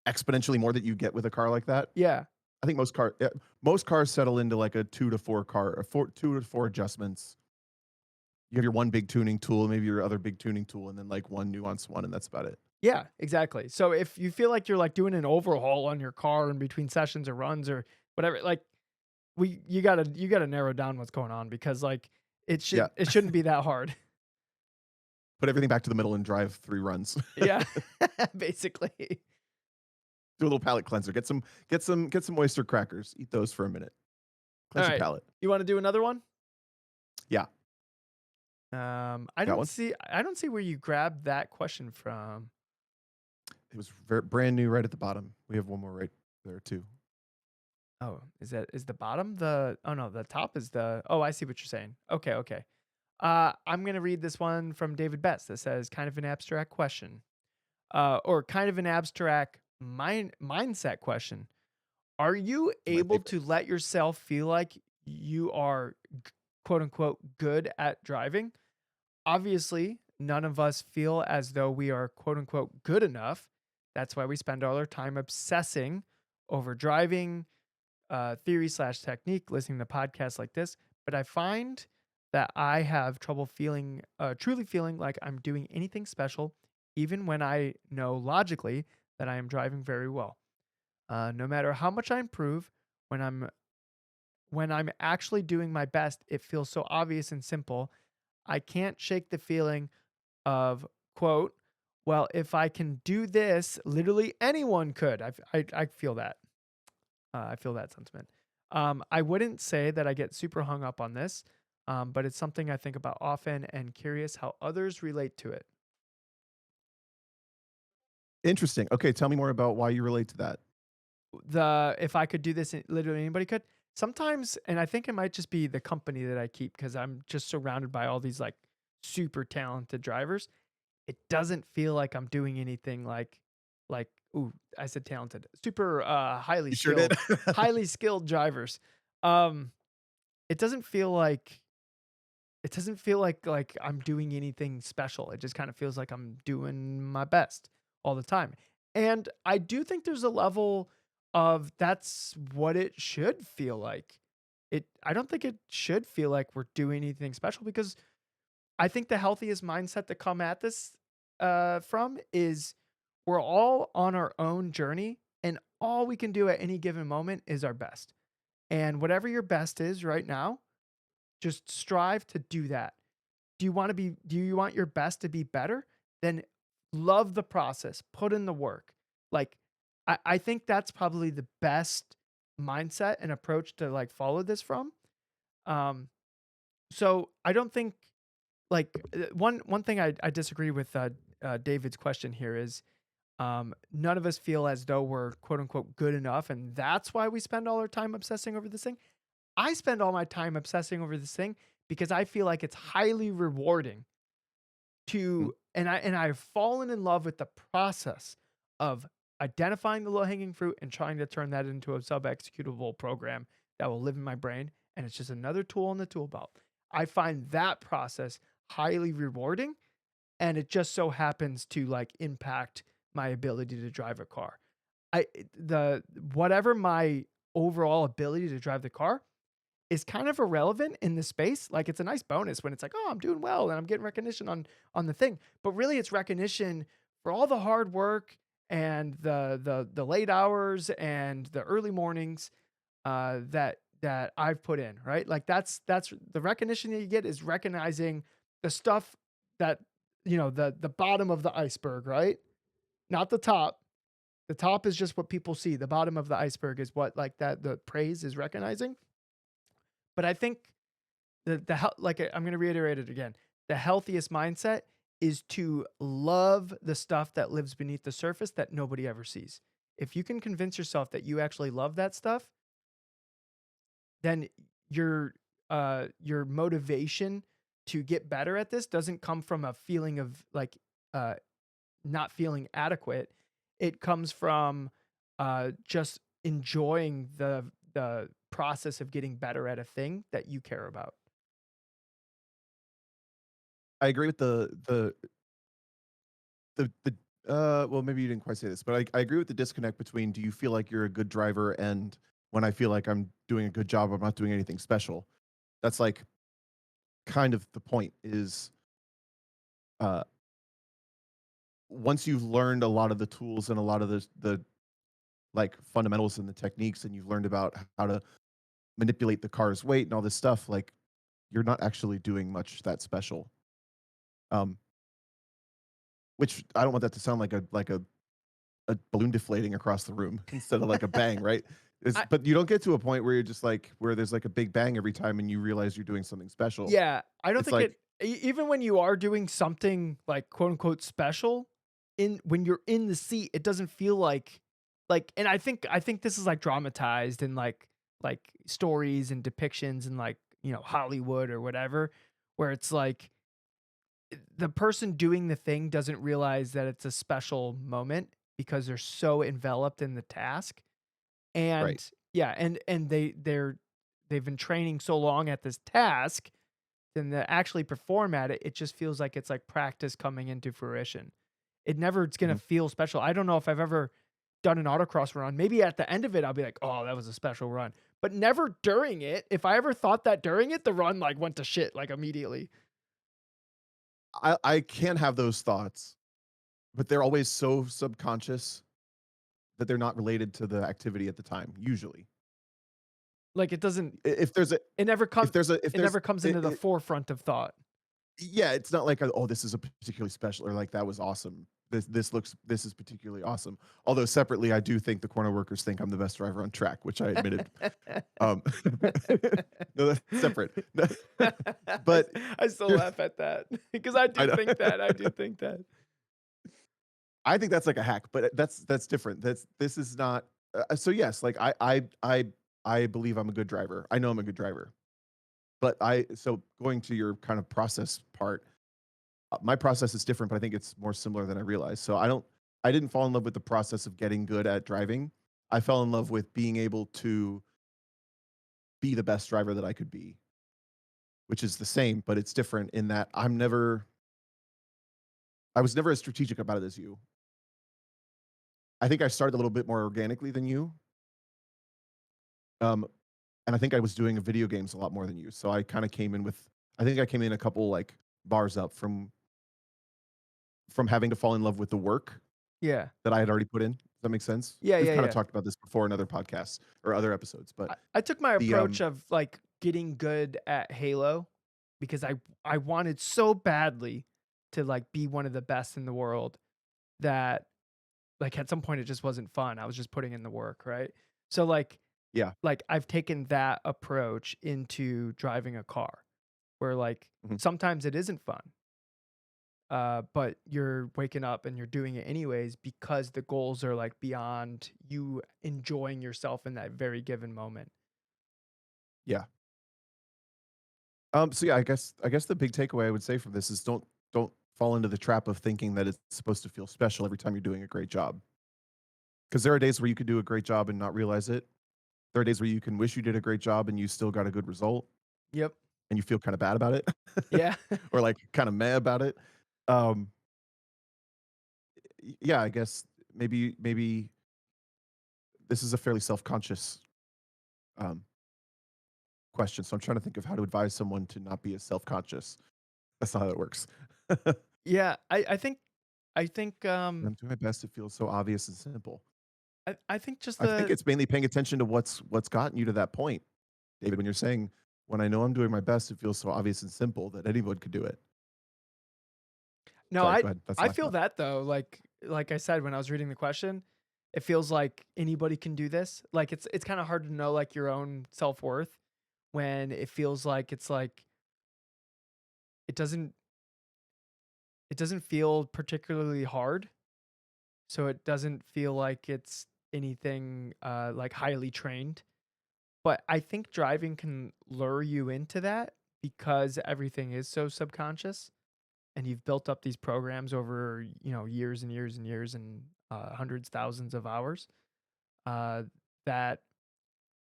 exponentially more that you get with a car like that. Yeah. I think most cars settle into like a 2 to 4 car or 2 to 4 adjustments. You have your one big tuning tool, maybe your other big tuning tool, and then like one nuanced one, and that's about it. Yeah, exactly. So if you feel like you're like doing an overhaul on your car in between sessions or runs or whatever, like you gotta narrow down what's going on because like Yeah. it shouldn't be that hard. Put everything back to the middle and drive 3 runs. Yeah, basically. Do a little palate cleanser. Get some oyster crackers. Eat those for a minute. All Cleanse your right, palate. you want to do another one? Yeah. I Got don't one? see I don't see where you grabbed that question from. It was brand new right at the bottom. We have one more right there too. Oh, is the bottom the? Oh no, the top is the. Oh, I see what you're saying. Okay, okay. I'm gonna read this one from David Betts that says kind of an abstract question, or kind of an abstract mindset question. Are you It's my able favorite. to let yourself feel like you are quote unquote good at driving? Obviously, none of us feel as though we are quote unquote good enough. That's why we spend all our time obsessing over driving, theory slash technique, listening to podcasts like this. But I find that I have trouble feeling, truly feeling like I'm doing anything special, even when I know logically that I am driving very well. No matter how much I improve, when I'm actually doing my best, it feels so obvious and simple. I can't shake the feeling of quote, well, if I can do this, literally anyone could. I feel that. I feel that sentiment. I wouldn't say that I get super hung up on this, but it's something I think about often and curious how others relate to it. Interesting. Okay, tell me more about why you relate to that. The if I could do this, literally anybody could. Sometimes, and I think it might just be the company that I keep because I'm just surrounded by all these like super talented drivers. It doesn't feel like I'm doing anything like ooh, I said talented, super You sure did? highly skilled drivers. Um, it doesn't feel like like I'm doing anything special. It just kind of feels like I'm doing my best all the time. And I do think there's a level of that's what it should feel like. I don't think it should feel like we're doing anything special because I think the healthiest mindset to come at this from is we're all on our own journey and all we can do at any given moment is our best. And whatever your best is right now, just strive to do that. Do you want your best to be better? Then love the process, put in the work. Like I think that's probably the best mindset and approach to like follow this from. Um so I don't think like one thing I disagree with David's question here is none of us feel as though we're quote unquote good enough, and that's why we spend all our time obsessing over this thing. I spend all my time obsessing over this thing because I feel like it's highly rewarding Mm, to and I've fallen in love with the process of identifying the low-hanging fruit and trying to turn that into a sub-executable program that will live in my brain, and it's just another tool in the tool belt. I find that process highly rewarding, and it just so happens to, like, impact my ability to drive a car. the whatever my overall ability to drive the car is kind of irrelevant in this space. Like, it's a nice bonus when it's like, "Oh, I'm doing well and I'm getting recognition on the thing." But really it's recognition for all the hard work and the late hours and the early mornings, that I've put in, right? Like, that's the recognition that you get is recognizing the stuff that, the bottom of the iceberg, right? Not the top. The top is just what people see. The bottom of the iceberg is what, like, that the praise is recognizing. But I think I'm gonna reiterate it again. The healthiest mindset is to love the stuff that lives beneath the surface that nobody ever sees. If you can convince yourself that you actually love that stuff, then your motivation to get better at this doesn't come from a feeling of like uh not feeling adequate. It comes from just enjoying the process of getting better at a thing that you care about. I agree with the well, maybe you didn't quite say this, but I agree with the disconnect between do you feel like you're a good driver and when I feel like I'm doing a good job, I'm not doing anything special. That's like kind of the point is uh once you've learned a lot of the tools and a lot of the like fundamentals and the techniques and you've learned about how to manipulate the car's weight and all this stuff, like you're not actually doing much that special. Um, which I don't want that to sound like a balloon deflating across the room instead of like a bang, right? I But you don't get to a point where you're just like where there's like a big bang every time and you realize you're doing something special. Yeah, I don't It's think like even when you are doing something like quote unquote special, in when you're in the seat, it doesn't feel like, and I think this is like dramatized in like stories and depictions and like, Hollywood or whatever, where it's like the person doing the thing doesn't realize that it's a special moment because they're so enveloped in the task. right. And yeah, and they've been training so long at this task, then to actually perform at it, it just feels like it's like practice coming into fruition. It never it's gonna Mhm. feel special. I don't know if I've ever done an autocross run. Maybe at the end of it, I'll be like, "Oh, that was a special run." But never during it. If I ever thought that during it, the run like went to shit like immediately. I can have those thoughts, but they're always so subconscious that they're not related to the activity at the time, usually. Like it doesn't If there's a it never if comes there's a if it there's never comes into the it, forefront of thought. yeah, it's not like, "Oh, this is a particularly special," or like, "That was awesome. This is particularly awesome." Although separately, I do think the corner workers think I'm the best driver on track, which I admitted. Um, no, that's separate. I But I still here laugh at that because I I do know. think that. I do think that. I think that's like a hack, but that's different. This is not so yes, like I believe I'm a good driver. I know I'm a good driver. But I so going to your kind of process part, my process is different, but I think it's more similar than I realized. So I didn't fall in love with the process of getting good at driving. I fell in love with being able to be the best driver that I could be, which is the same, but it's different in that I was never as strategic about it as you. I think I started a little bit more organically than you. Um, and I think I was doing video games a lot more than you. So I kind of came in with I think I came in a couple like bars up from having to fall in love with the work Yeah. that I had already put in. Does that make sense? Yeah, We've yeah, kinda yeah. talked about this before in other podcasts or other episodes, but I took my the, approach of, like, getting good at Halo because I wanted so badly to, like, be one of the best in the world that, like, at some point, it just wasn't fun. I was just putting in the work, right? So, yeah. I've taken that approach into driving a car where, like, Mhm. sometimes it isn't fun, but you're waking up and you're doing it anyways because the goals are, like, beyond you enjoying yourself in that very given moment. Yeah. So yeah, I guess the big takeaway I would say from this is don't fall into the trap of thinking that it's supposed to feel special every time you're doing a great job. Because there are days where you could do a great job and not realize it. There are days where you can wish you did a great job and you still got a good result Yep. and you feel kinda bad about it Yeah. or, like, kinda mad about it. Um, yeah, I guess maybe this is a fairly self-conscious um, question, so I'm trying to think of how to advise someone to not be as self-conscious. That's not how it works. Yeah, I think, I'm doing my best. It feels so obvious and simple. I think just I think the it's mainly paying attention to what's gotten you to that point, David. When you're saying, "When I know I'm doing my best, it feels so obvious and simple that anyone could do it." No, Sorry, I go ahead. That's I my feel thought. that though, like I said when I was reading the question, it feels like anybody can do this. Like, it's kinda hard to know, like, your own self-worth when it feels like it's like it doesn't it doesn't feel particularly hard, so it doesn't feel like it's anything, like, highly trained. But I think driving can lure you into that because everything is so subconscious and you've built up these programs over, years and years and years and, hundreds, thousands of hours, uh, that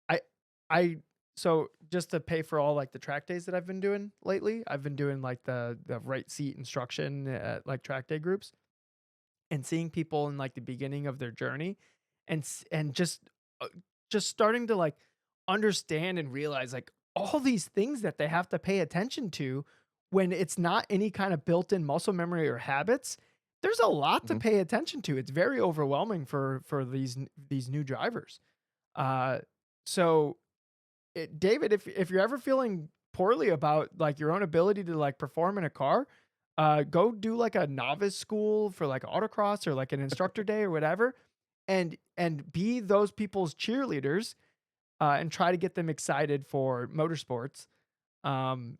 I I so just to pay for all, like, the track days that I've been doing lately, I've been doing, like, the right seat instruction at, like, track day groups and seeing people in, like, the beginning of their journey and uh, just starting to, like, understand and realize, like, all these things that they have to pay attention to when it's not any kind of built-in muscle memory or habits. There's a lot to Mhm. pay attention to. It's very overwhelming for these new drivers. Uh, so David, if you're ever feeling poorly about, like, your own ability to, like, perform in a car, go do, like, a novice school for, like, autocross or, like, an instructor day or whatever, and be those people's cheerleaders, and try to get them excited for motorsports. Um,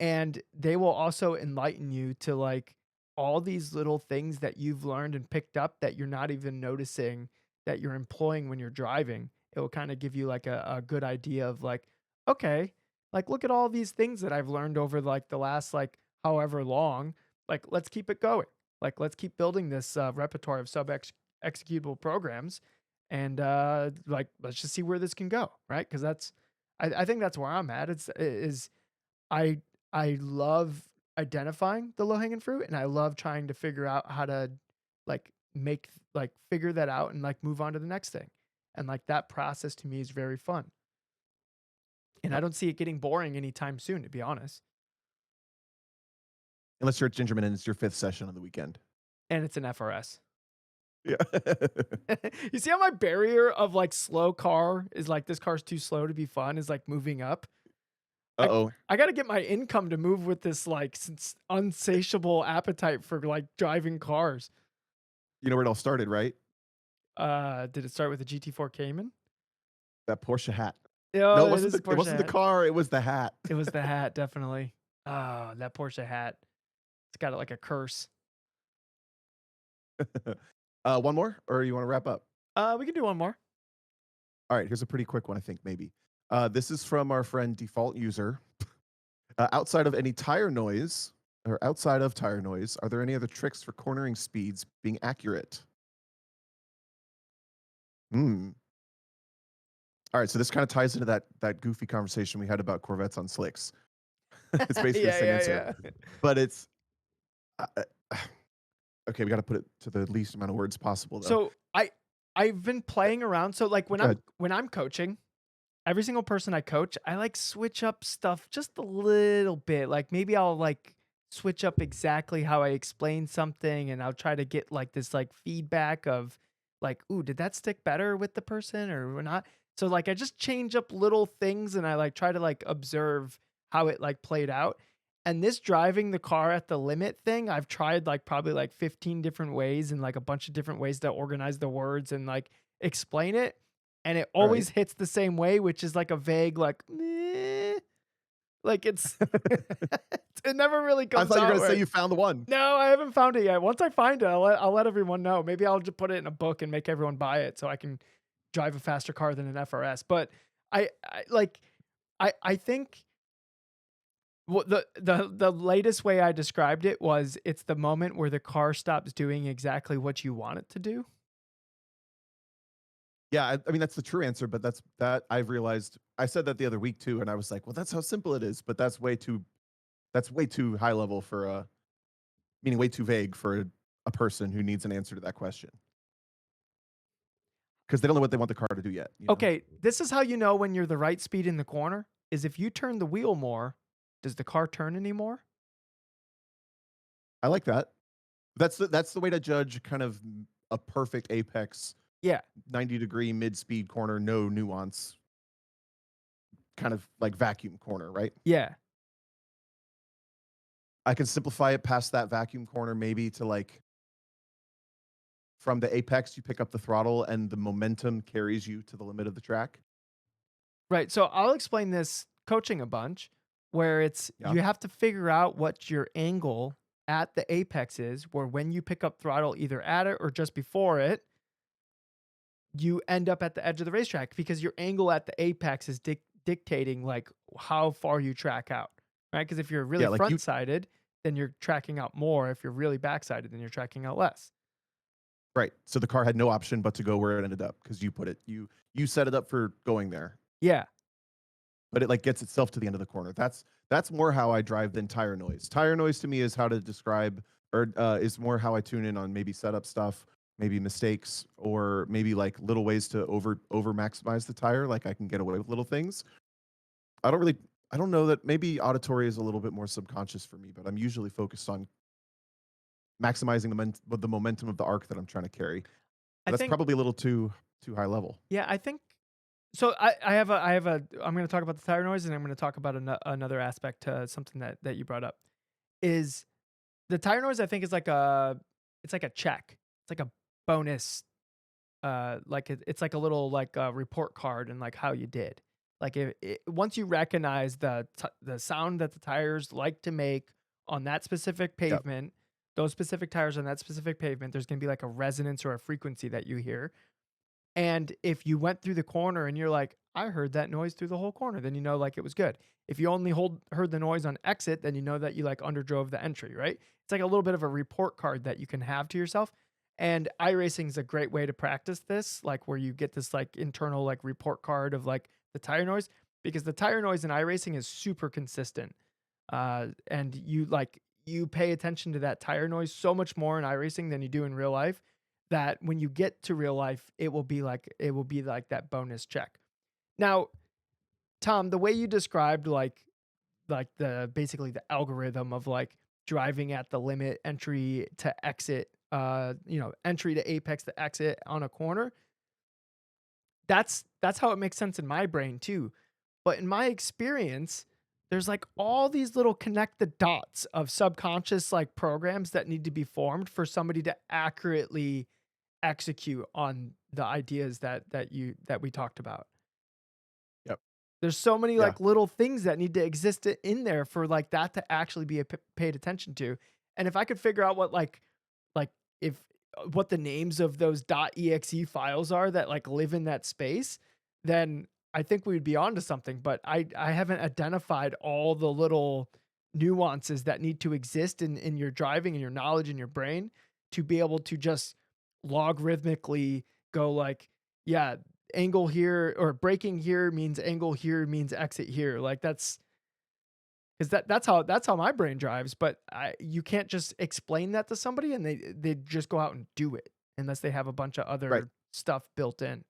and they will also enlighten you to, like, all these little things that you've learned and picked up that you're not even noticing that you're employing when you're driving. It will kinda give you, like, a good idea of, like, "Okay, like, look at all these things that I've learned over, like, the last, like, however long. Like, let's keep it going. Like, let's keep building this, repertoire of executable programs, and, like, let's just see where this can go," right? Because I think that's where I'm at. I I love identifying the low-hanging fruit, and I love trying to figure out how to, like, figure that out and, like, move on to the next thing, and, like, that process to me is very fun, and I Yep. don't see it getting boring anytime soon, to be honest, Unless you're at Gingerman and it's your 5th session on the weekend. and it's an FRS. Yeah. You see how my barrier of, like, slow car is, like, this car's too slow to be fun is, like, moving up? I Uh-oh. I gotta get my income to move with this, like, unsatiable appetite for, like, driving cars. You know where it all started, right? Did it start with a GT4 Cayman? That Porsche hat. No, Oh, it is a it Porsche wasn't the hat. car, it was the hat. It was the hat, definitely. Oh, that Porsche hat. It's got, like, a curse. One more, or you wanna wrap up? We can do one more. Alright, here's a pretty quick one, I think, maybe. This is from our friend default user. Outside of any tire noise or outside of tire noise, are there any other tricks for cornering speeds being accurate? Hmm. Alright, so this kinda ties into that goofy conversation we had about Corvettes on slicks. It's basically the Yeah, same yeah, answer, yeah. but it's uh, uh, okay, we gotta put it to the least amount of words possible, though. So, I've been playing around so, like, Go ahead. when I'm coaching, every single person I coach, I, like, switch up stuff just a little bit, like, maybe I'll, like, switch up exactly how I explain something, and I'll try to get, like, this, like, feedback of, like, "Ooh, did that stick better with the person or not?" So, like, I just change up little things, and I, like, try to, like, observe how it, like, played out, and this driving the car at the limit thing, I've tried, like, probably, like, 15 different ways and, like, a bunch of different ways to organize the words and, like, explain it, and it Alright. always hits the same way, which is like a vague, like, "Meh," like it's it never really I comes thought you were out gonna say right. you found the one. No, I haven't found it yet. Once I find it, I'll let everyone know. Maybe I'll just put it in a book and make everyone buy it so I can drive a faster car than an FRS. But I think what the latest way I described it was it's the moment where the car stops doing exactly what you want it to do. Yeah, I mean, that's the true answer, but that I've realized I said that the other week too, and I was like, "Well, that's how simple it is," but that's way too high level for meaning way too vague for a person who needs an answer to that question. because they don't know what they want the car to do yet, you know? Okay, this is how you know when you're the right speed in the corner, is if you turn the wheel more, does the car turn anymore? I like that. That's the way to judge kind of a perfect apex Yeah, 90-degree mid-speed corner, no nuance, kind of like vacuum corner, right? yeah. I can simplify it past that vacuum corner maybe to like from the apex, you pick up the throttle and the momentum carries you to the limit of the track. Right, so I'll explain this coaching a bunch, where it's Yeah. you have to figure out what your angle at the apex is, where when you pick up throttle either at it or just before it, you end up at the edge of the racetrack because your angle at the apex is dictating like how far you track out, right? Because if you're really Yeah, like you front sided, then you're tracking out more. If you're really back sided, then you're tracking out less. right. So the car had no option but to go where it ended up because you put it. You set it up for going there, Yeah. but it like gets itself to the end of the corner. That's more how I drive than tire noise. Tire noise to me is how to describe or is more how I tune in on maybe setup stuff, maybe mistakes, or maybe like little ways to over maximize the tire. Like I can get away with little things. I don't really I don't know that maybe auditory is a little bit more subconscious for me, but I'm usually focused on maximizing the momentum of the arc that I'm trying to carry. But I that's think, probably a little too high level. yeah, I think so. I'm going to talk about the tire noise and I'm going to talk about another aspect to something that you brought up is the tire noise. I think is like it's like a check. It's like a bonus. Like it's like a little like report card and like how you did. Like once you recognize the sound that the tires like to make on that specific Yep. pavement, those specific tires on that specific pavement, there's going to be like a resonance or a frequency that you hear. And if you went through the corner and you're like, I heard that noise through the whole corner, then you know like it was good. If you only heard the noise on exit, then you know that you like underdrove the entry, right? It's like a little bit of a report card that you can have to yourself. And iRacing is a great way to practice this, like where you get this like internal like report card of like the tire noise, because the tire noise in iRacing is super consistent. And you pay attention to that tire noise so much more in iRacing than you do in real life that when you get to real life, it will be like that bonus check. Now, Tom, the way you described like the basically the algorithm of like driving at the limit, entry to exit, entry to apex to exit on a corner, that's how it makes sense in my brain too. But in my experience, there's like all these little connect the dots of subconscious like programs that need to be formed for somebody to accurately execute on the ideas that we talked about. Yep. There's so many Yeah. like little things that need to exist in there for like that to actually be paid attention to. And if I could figure out like if what the names of those .exe files are that like live in that space, then I think we'd be onto something. But I haven't identified all the little nuances that need to exist in your driving and your knowledge in your brain to be able to just logarithmically go like, yeah, angle here or braking here means angle here means exit here. Like that's because that's how my brain drives. But you can't just explain that to somebody and they just go out and do it unless they have a bunch of Right. other stuff built in.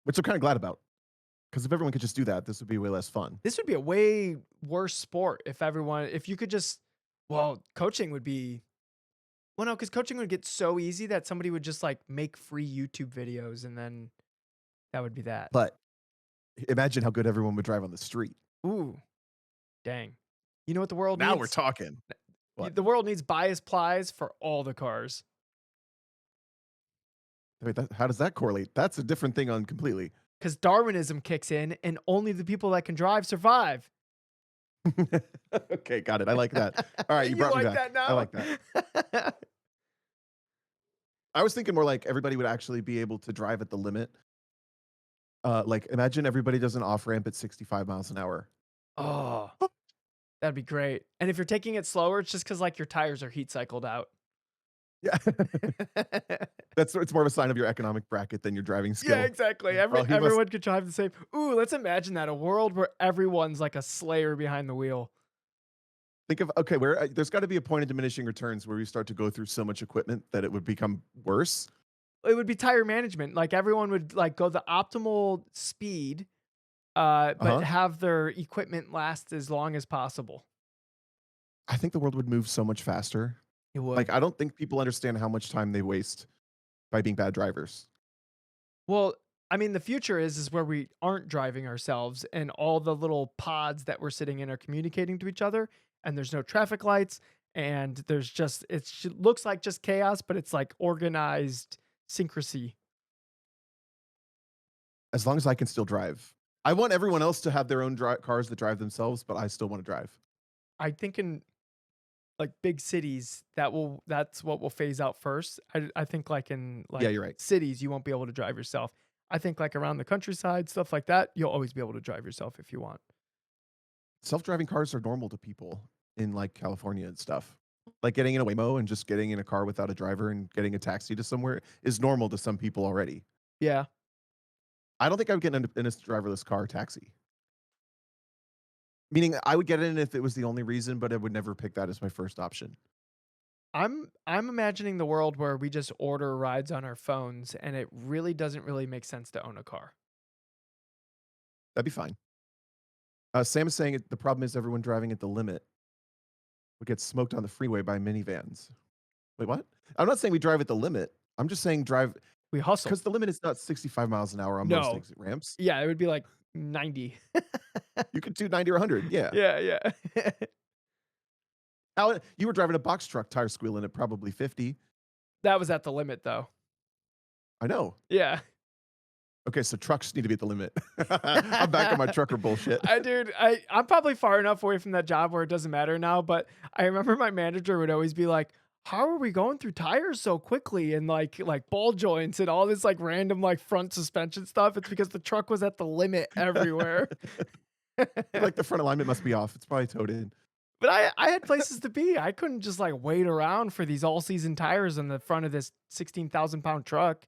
Which I'm kind of glad about because if everyone could just do that, this would be way less fun. This would be a way worse sport if you could just, well, coaching would be, well, no, because coaching would get so easy that somebody would just like make free YouTube videos and then that would be that. But imagine how good everyone would drive on the street. Ooh, dang. You know what the world Now we're needs? talking. What? The world needs bias plies for all the cars. Wait, how does that correlate? That's a different thing on completely. Because Darwinism kicks in and only the people that can drive survive. Okay, got it. I like that. All right, you You brought me like back. that I now? like that. I was thinking more like everybody would actually be able to drive at the limit. Like imagine everybody does an off ramp at 65 miles an hour. Oh, that'd be great. And if you're taking it slower, it's just because like your tires are heat cycled out. Yeah. That's it's more of a sign of your economic bracket than your driving Yeah, skill. exactly. Well, he must Everyone could drive the same. Ooh, let's imagine that, a world where everyone's like a slayer behind the wheel. think of okay, where there's got to be a point of diminishing returns where we start to go through so much equipment that it would become worse. it would be tire management. Like everyone would like go the optimal speed, but Uh-huh. have their equipment last as long as possible. I think the world would move so much faster. It Like, would. I don't think people understand how much time they waste by being bad drivers. Well, I mean, the future is where we aren't driving ourselves and all the little pods that we're sitting in are communicating to each other and there's no traffic lights and there's just looks like just chaos, but it's like organized syncrasy. As long as I can still drive. I want everyone else to have their own cars that drive themselves, but I still wanna drive. I think in like big cities that's what will phase out first. I think like in Yeah, like you're right. cities you won't be able to drive yourself. I think like around the countryside, stuff like that, you'll always be able to drive yourself if you want. Self-driving cars are normal to people in, like, California and stuff. Like, getting in a Waymo and just getting in a car without a driver and getting a taxi to somewhere is normal to some people already. Yeah. I don't think I would get in a driverless car taxi. Meaning I would get in if it was the only reason, but I would never pick that as my first option. I'm imagining the world where we just order rides on our phones and it really doesn't really make sense to own a car. That'd be fine. Sam is saying the problem is everyone driving at the limit would get smoked on the freeway by minivans. Wait, what? I'm not saying we drive at the limit. I'm just saying drive We hustle. because the limit is not 65 miles an hour on most No. exit ramps. Yeah, it would be like 90. You could do 90 or 100. Yeah. Yeah, yeah. You were driving a box truck, tire squealing at probably 50. That was at the limit though. I know. Yeah. Okay, so trucks need to be at the limit. I'm back on my trucker bullshit. I'm probably far enough away from that job where it doesn't matter now, but I remember my manager would always be like, "How are we going through tires so quickly and like ball joints and all this like random like front suspension stuff?" It's because the truck was at the limit everywhere. Like the front alignment must be off. It's probably towed in. But I had places to be. I couldn't just like wait around for these all season tires on the front of this 16,000 pound truck.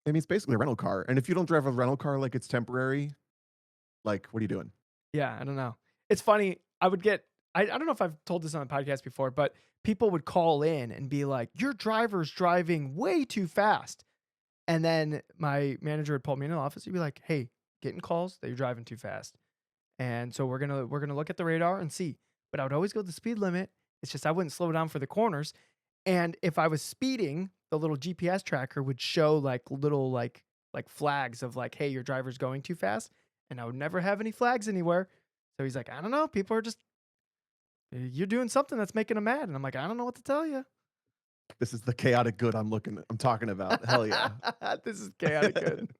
I mean, it's basically a rental car. And if you don't drive a rental car like it's temporary, like, what are you doing? Yeah, I don't know. It's funny. I don't know if I've told this on the podcast before, but people would call in and be like, "Your driver's driving way too fast." And then my manager would pull me into the office. He'd be like, "Hey, getting calls that you're driving too fast. And so we're gonna look at the radar and see." But I would always go the speed limit. It's just I wouldn't slow down for the corners. And if I was speeding, the little GPS tracker would show like little like flags of like, "Hey, your driver's going too fast." And I would never have any flags anywhere. So he's like, "I don't know. People are just you're doing something that's making them mad." And I'm like, "I don't know what to tell you." This is the chaotic good I'm talking about. Hell yeah. This is chaotic good.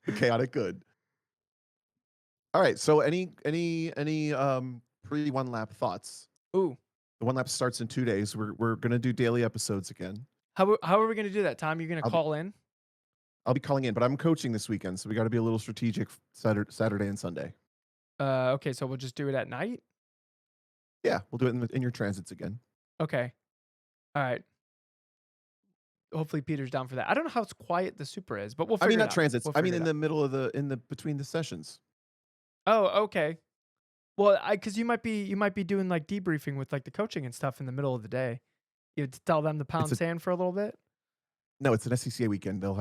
The chaotic good. All right. So pre one lap thoughts? Ooh, The one lap starts in 2 days. We're gonna do daily episodes again. how are we gonna do that, Tom? You're gonna I'll be call in? I'll be calling in, but I'm coaching this weekend, so we got to be a little strategic Saturday and Sunday. Okay, so we'll just do it at night. Yeah, we'll do it in your transits again. Okay, all right. Hopefully Peter's down for that. I don't know how quiet the Super is, but we'll I mean, figure it not out. transits. We'll I mean, figure it in out. the middle of in the between the sessions. Oh, okay. Well, I because you might be doing like debriefing with like the coaching and stuff in the middle of the day. You would tell them to It's pound a sand for a little bit. No, it's an SCCA weekend. You'll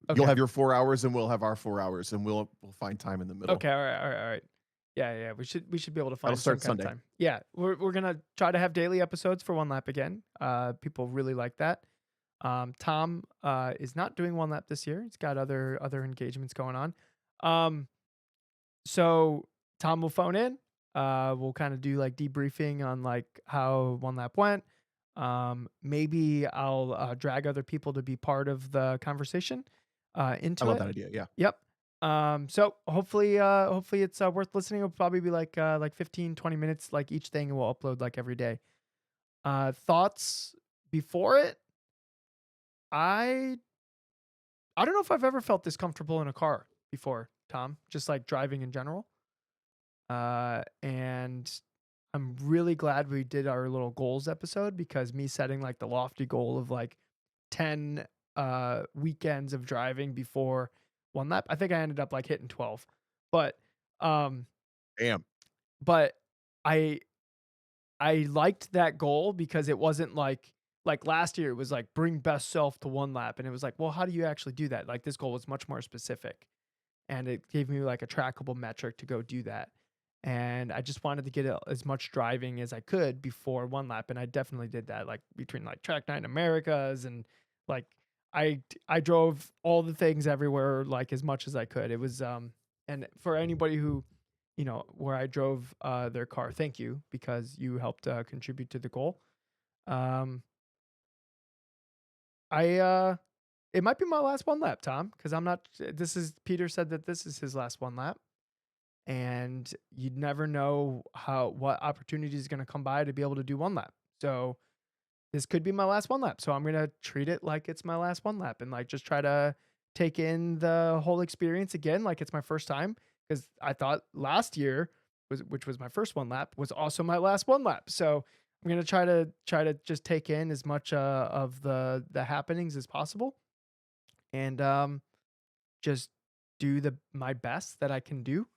Okay. have your 4 hours, and we'll have our 4 hours, and we'll find time in the middle. Okay. All right. All right. All right. Yeah. Yeah. We should be able to That'll find some start kind of Sunday. time. Yeah. We're gonna try to have daily episodes for one lap again. People really like that. Tom is not doing one lap this year. He's got other engagements going on. Um, so Tom will phone in. We'll kind of do like debriefing on like how one lap went. Maybe I'll drag other people to be part of the conversation I into love it. that idea. Yeah. Yep. So hopefully it's worth listening. It'll probably be like 15, 20 minutes like each thing and we'll upload like every day. Thoughts before it? I I don't know if I've ever felt this comfortable in a car before, Tom, just like driving in general. And I'm really glad we did our little goals episode because me setting like the lofty goal of like 10 weekends of driving before one lap, I think I ended up like hitting 12. But um Damn. but I I liked that goal because it wasn't like like last year it was like bring best self to one lap, and it was like, well, how do you actually do that? Like this goal was much more specific, and it gave me like a trackable metric to go do that. And I just wanted to get as much driving as I could before one lap, and I definitely did that. Like between like Track Night Americas and like I drove all the things everywhere like as much as I could. It was and for anybody who where I drove their car, thank you because you helped contribute to the goal. Um, I it might be my last one lap, Tom, because I'm not. This is Peter said that this is his last one lap, and you'd never know what opportunity is going to come by to be able to do one lap. So this could be my last one lap. So I'm gonna treat it like it's my last one lap and like just try to take in the whole experience again, like it's my first time. Because I thought last year which was my first one lap, was also my last one lap. So I'm gonna try to just take in as much of the happenings as possible, and just do the my best that I can do,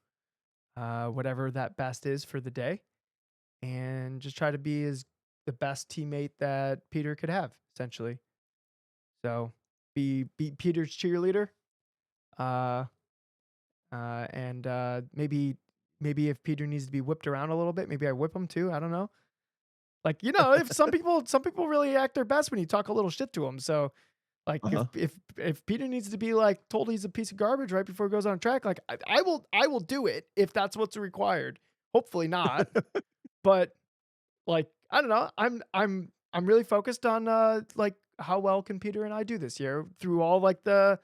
whatever that best is for the day, and just try to be as the best teammate that Peter could have, essentially. So be Peter's cheerleader, uh, and maybe if Peter needs to be whipped around a little bit, maybe I whip him too. I don't know. Like if some people really act their best when you talk a little shit to them. So like Uh-huh. if Peter needs to be like told he's a piece of garbage right before he goes on track, like I will do it if that's what's required. Hopefully not, but like, I don't know. I'm really focused on like how well can Peter and I do this year through all like the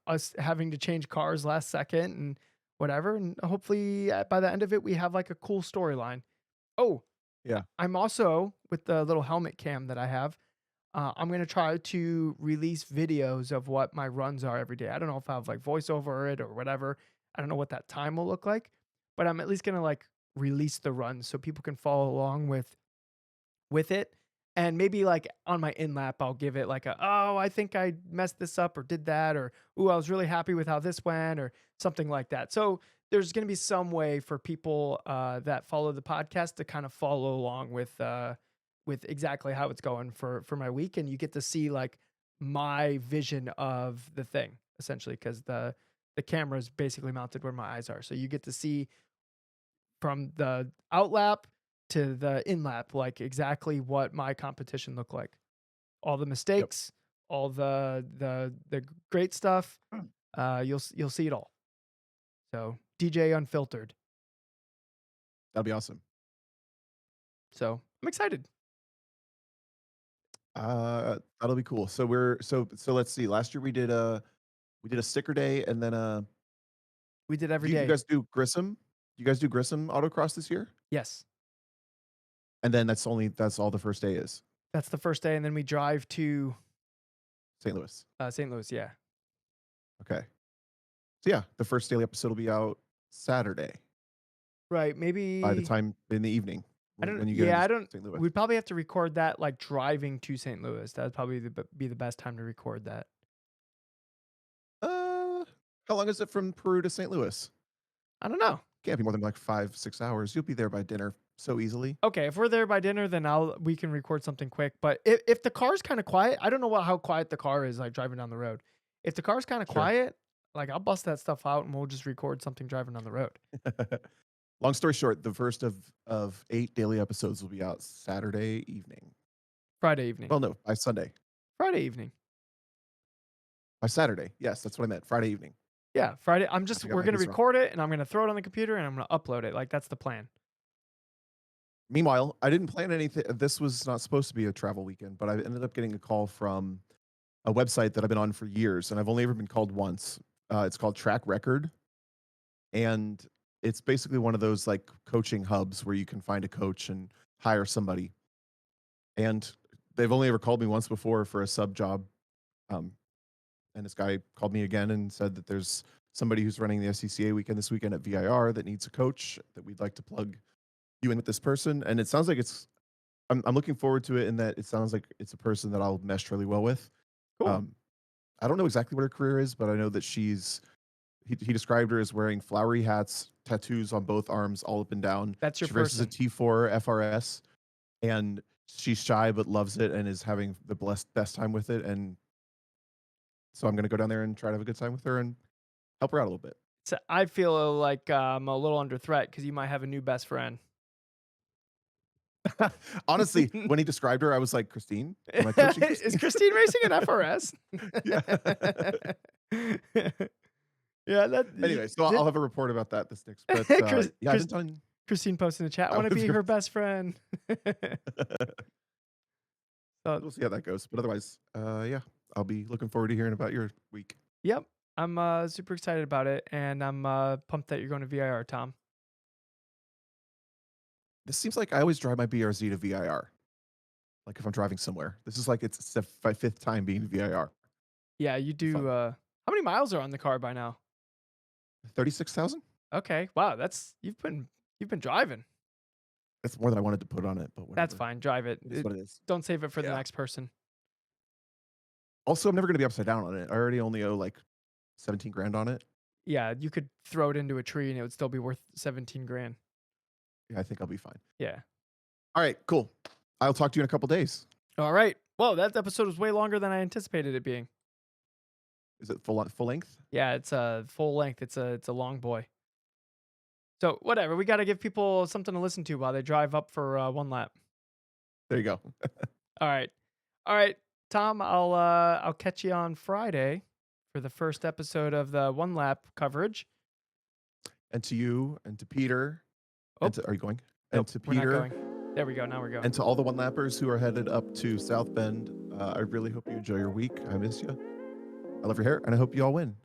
us having to change cars last second and whatever, and hopefully by the end of it we have like a cool storyline. Oh, Yeah. I'm also with the little helmet cam that I have. I'm gonna try to release videos of what my runs are every day. I don't know if I have like voice over it or whatever. I don't know what that time will look like, but I'm at least gonna like release the runs so people can follow along with it. And maybe like on my in lap, I'll give it like oh, I think I messed this up or did that, or ooh, I was really happy with how this went, or something like that. So there's going to be some way for people that follow the podcast to kind of follow along with exactly how it's going for my week, and you get to see like my vision of the thing essentially because the camera is basically mounted where my eyes are, so you get to see from the out lap to the in lap, like exactly what my competition looked like. All the Yep. mistakes, all the great stuff. You'll see it all. So DJ unfiltered. That'll be awesome. So I'm excited. That'll be cool. So let's see. Last year we did a sticker day and then We did every you day. guys do Grissom? You guys do Grissom autocross this year? Yes, And then that's all the first day is. that's the first day, and then we drive to St. Louis. St. Louis. Yeah, Okay. So yeah, the first daily episode will be out Saturday right. by the Maybe time in the evening I don't. when you get Yeah, into I don't. St. Louis. We'd probably have to record that like driving to St. Louis. That'd probably be the best time to record that. Uh, how long is it from Peru to St. Louis? I don't know. Can't be more than like 5, 6 hours. You'll be there by dinner so easily. Okay, if we're there by dinner, then we can record something quick. But if the car's kind of quiet, I don't know how quiet the car is like driving down the road. If the car's kind of Sure. quiet, like I'll bust that stuff out and we'll just record something driving down the road. Long story short, the first of 8 daily episodes will be out Saturday evening. Friday evening. Well, no, by Sunday. Friday evening. By Saturday. Yes, that's what I meant. Friday evening. Yeah, Friday. I got We're my gonna days wrong. record it and I'm gonna throw it on the computer and I'm gonna upload it. Like that's the plan. Meanwhile, I didn't plan anything. This was not supposed to be a travel weekend, but I ended up getting a call from a website that I've been on for years, and I've only ever been called once. It's called Track Record, and it's basically one of those like coaching hubs where you can find a coach and hire somebody. And they've only ever called me once before for a sub job. Um, and this guy called me again and said that there's somebody who's running the SCCA weekend this weekend at VIR that needs a coach that we'd like to plug you in with this person. And it sounds like I'm looking forward to it in that it sounds like it's a person that I'll mesh really well with. Cool. Um, I don't know exactly what her career is, but I know that he described her as wearing flowery hats, tattoos on both arms, all up and down. That's your She races a person. T4 FRS, and she's shy but loves it and is having the best time with it, and so I'm gonna go down there and try to have a good time with her and help her out a little bit. So I feel like I'm a little under threat because you might have a new best friend. Honestly, when he described her, I was like, "Christine? Am I coaching Is Christine?" Christine racing an FRS? Yeah. Yeah, that Anyway, so I'll did have a report about that this next but, Chris, yeah, I haven't done Christine posted in the chat, "I I wanna was be gonna her best friend." So, we'll see how that goes, but otherwise, yeah, I'll be looking forward to hearing about your week. yep, I'm, super excited about it, and I'm, pumped that you're going to VIR, Tom. This seems like I always drive my BRZ to VIR, like, if I'm driving somewhere. This is like it's the 5th time being to VIR. Yeah, you Be do, fun. how many miles are on the car by now? 36,000? Okay, wow, that's you've been driving. That's more than I wanted to put on it, but That's whatever. fine, drive it. It is what it is. Don't save it for the Yeah. next person. Also, I'm never gonna be upside down on it. I already only owe, like, 17 grand on it. Yeah, you could throw it into a tree and it would still be worth 17 grand. Yeah, I think I'll be fine. Yeah. Alright, cool. I'll talk to you in a couple days. Alright. Whoa, that episode was way longer than I anticipated it being. Is it full length? Yeah, it's a full length. It's a long boy. So, whatever, we gotta give people something to listen to while they drive up for, 1 lap. There you go. Alright. Alright, Tom, I'll catch you on Friday for the first episode of the 1 lap coverage. And to you, and to Peter, and Oh, to are you going? And nope, to we're not Peter, going. There we go, now we're going. and to all the one-lappers who are headed up to South Bend, I really hope you enjoy your week. I miss you. I love your hair, and I hope you all win.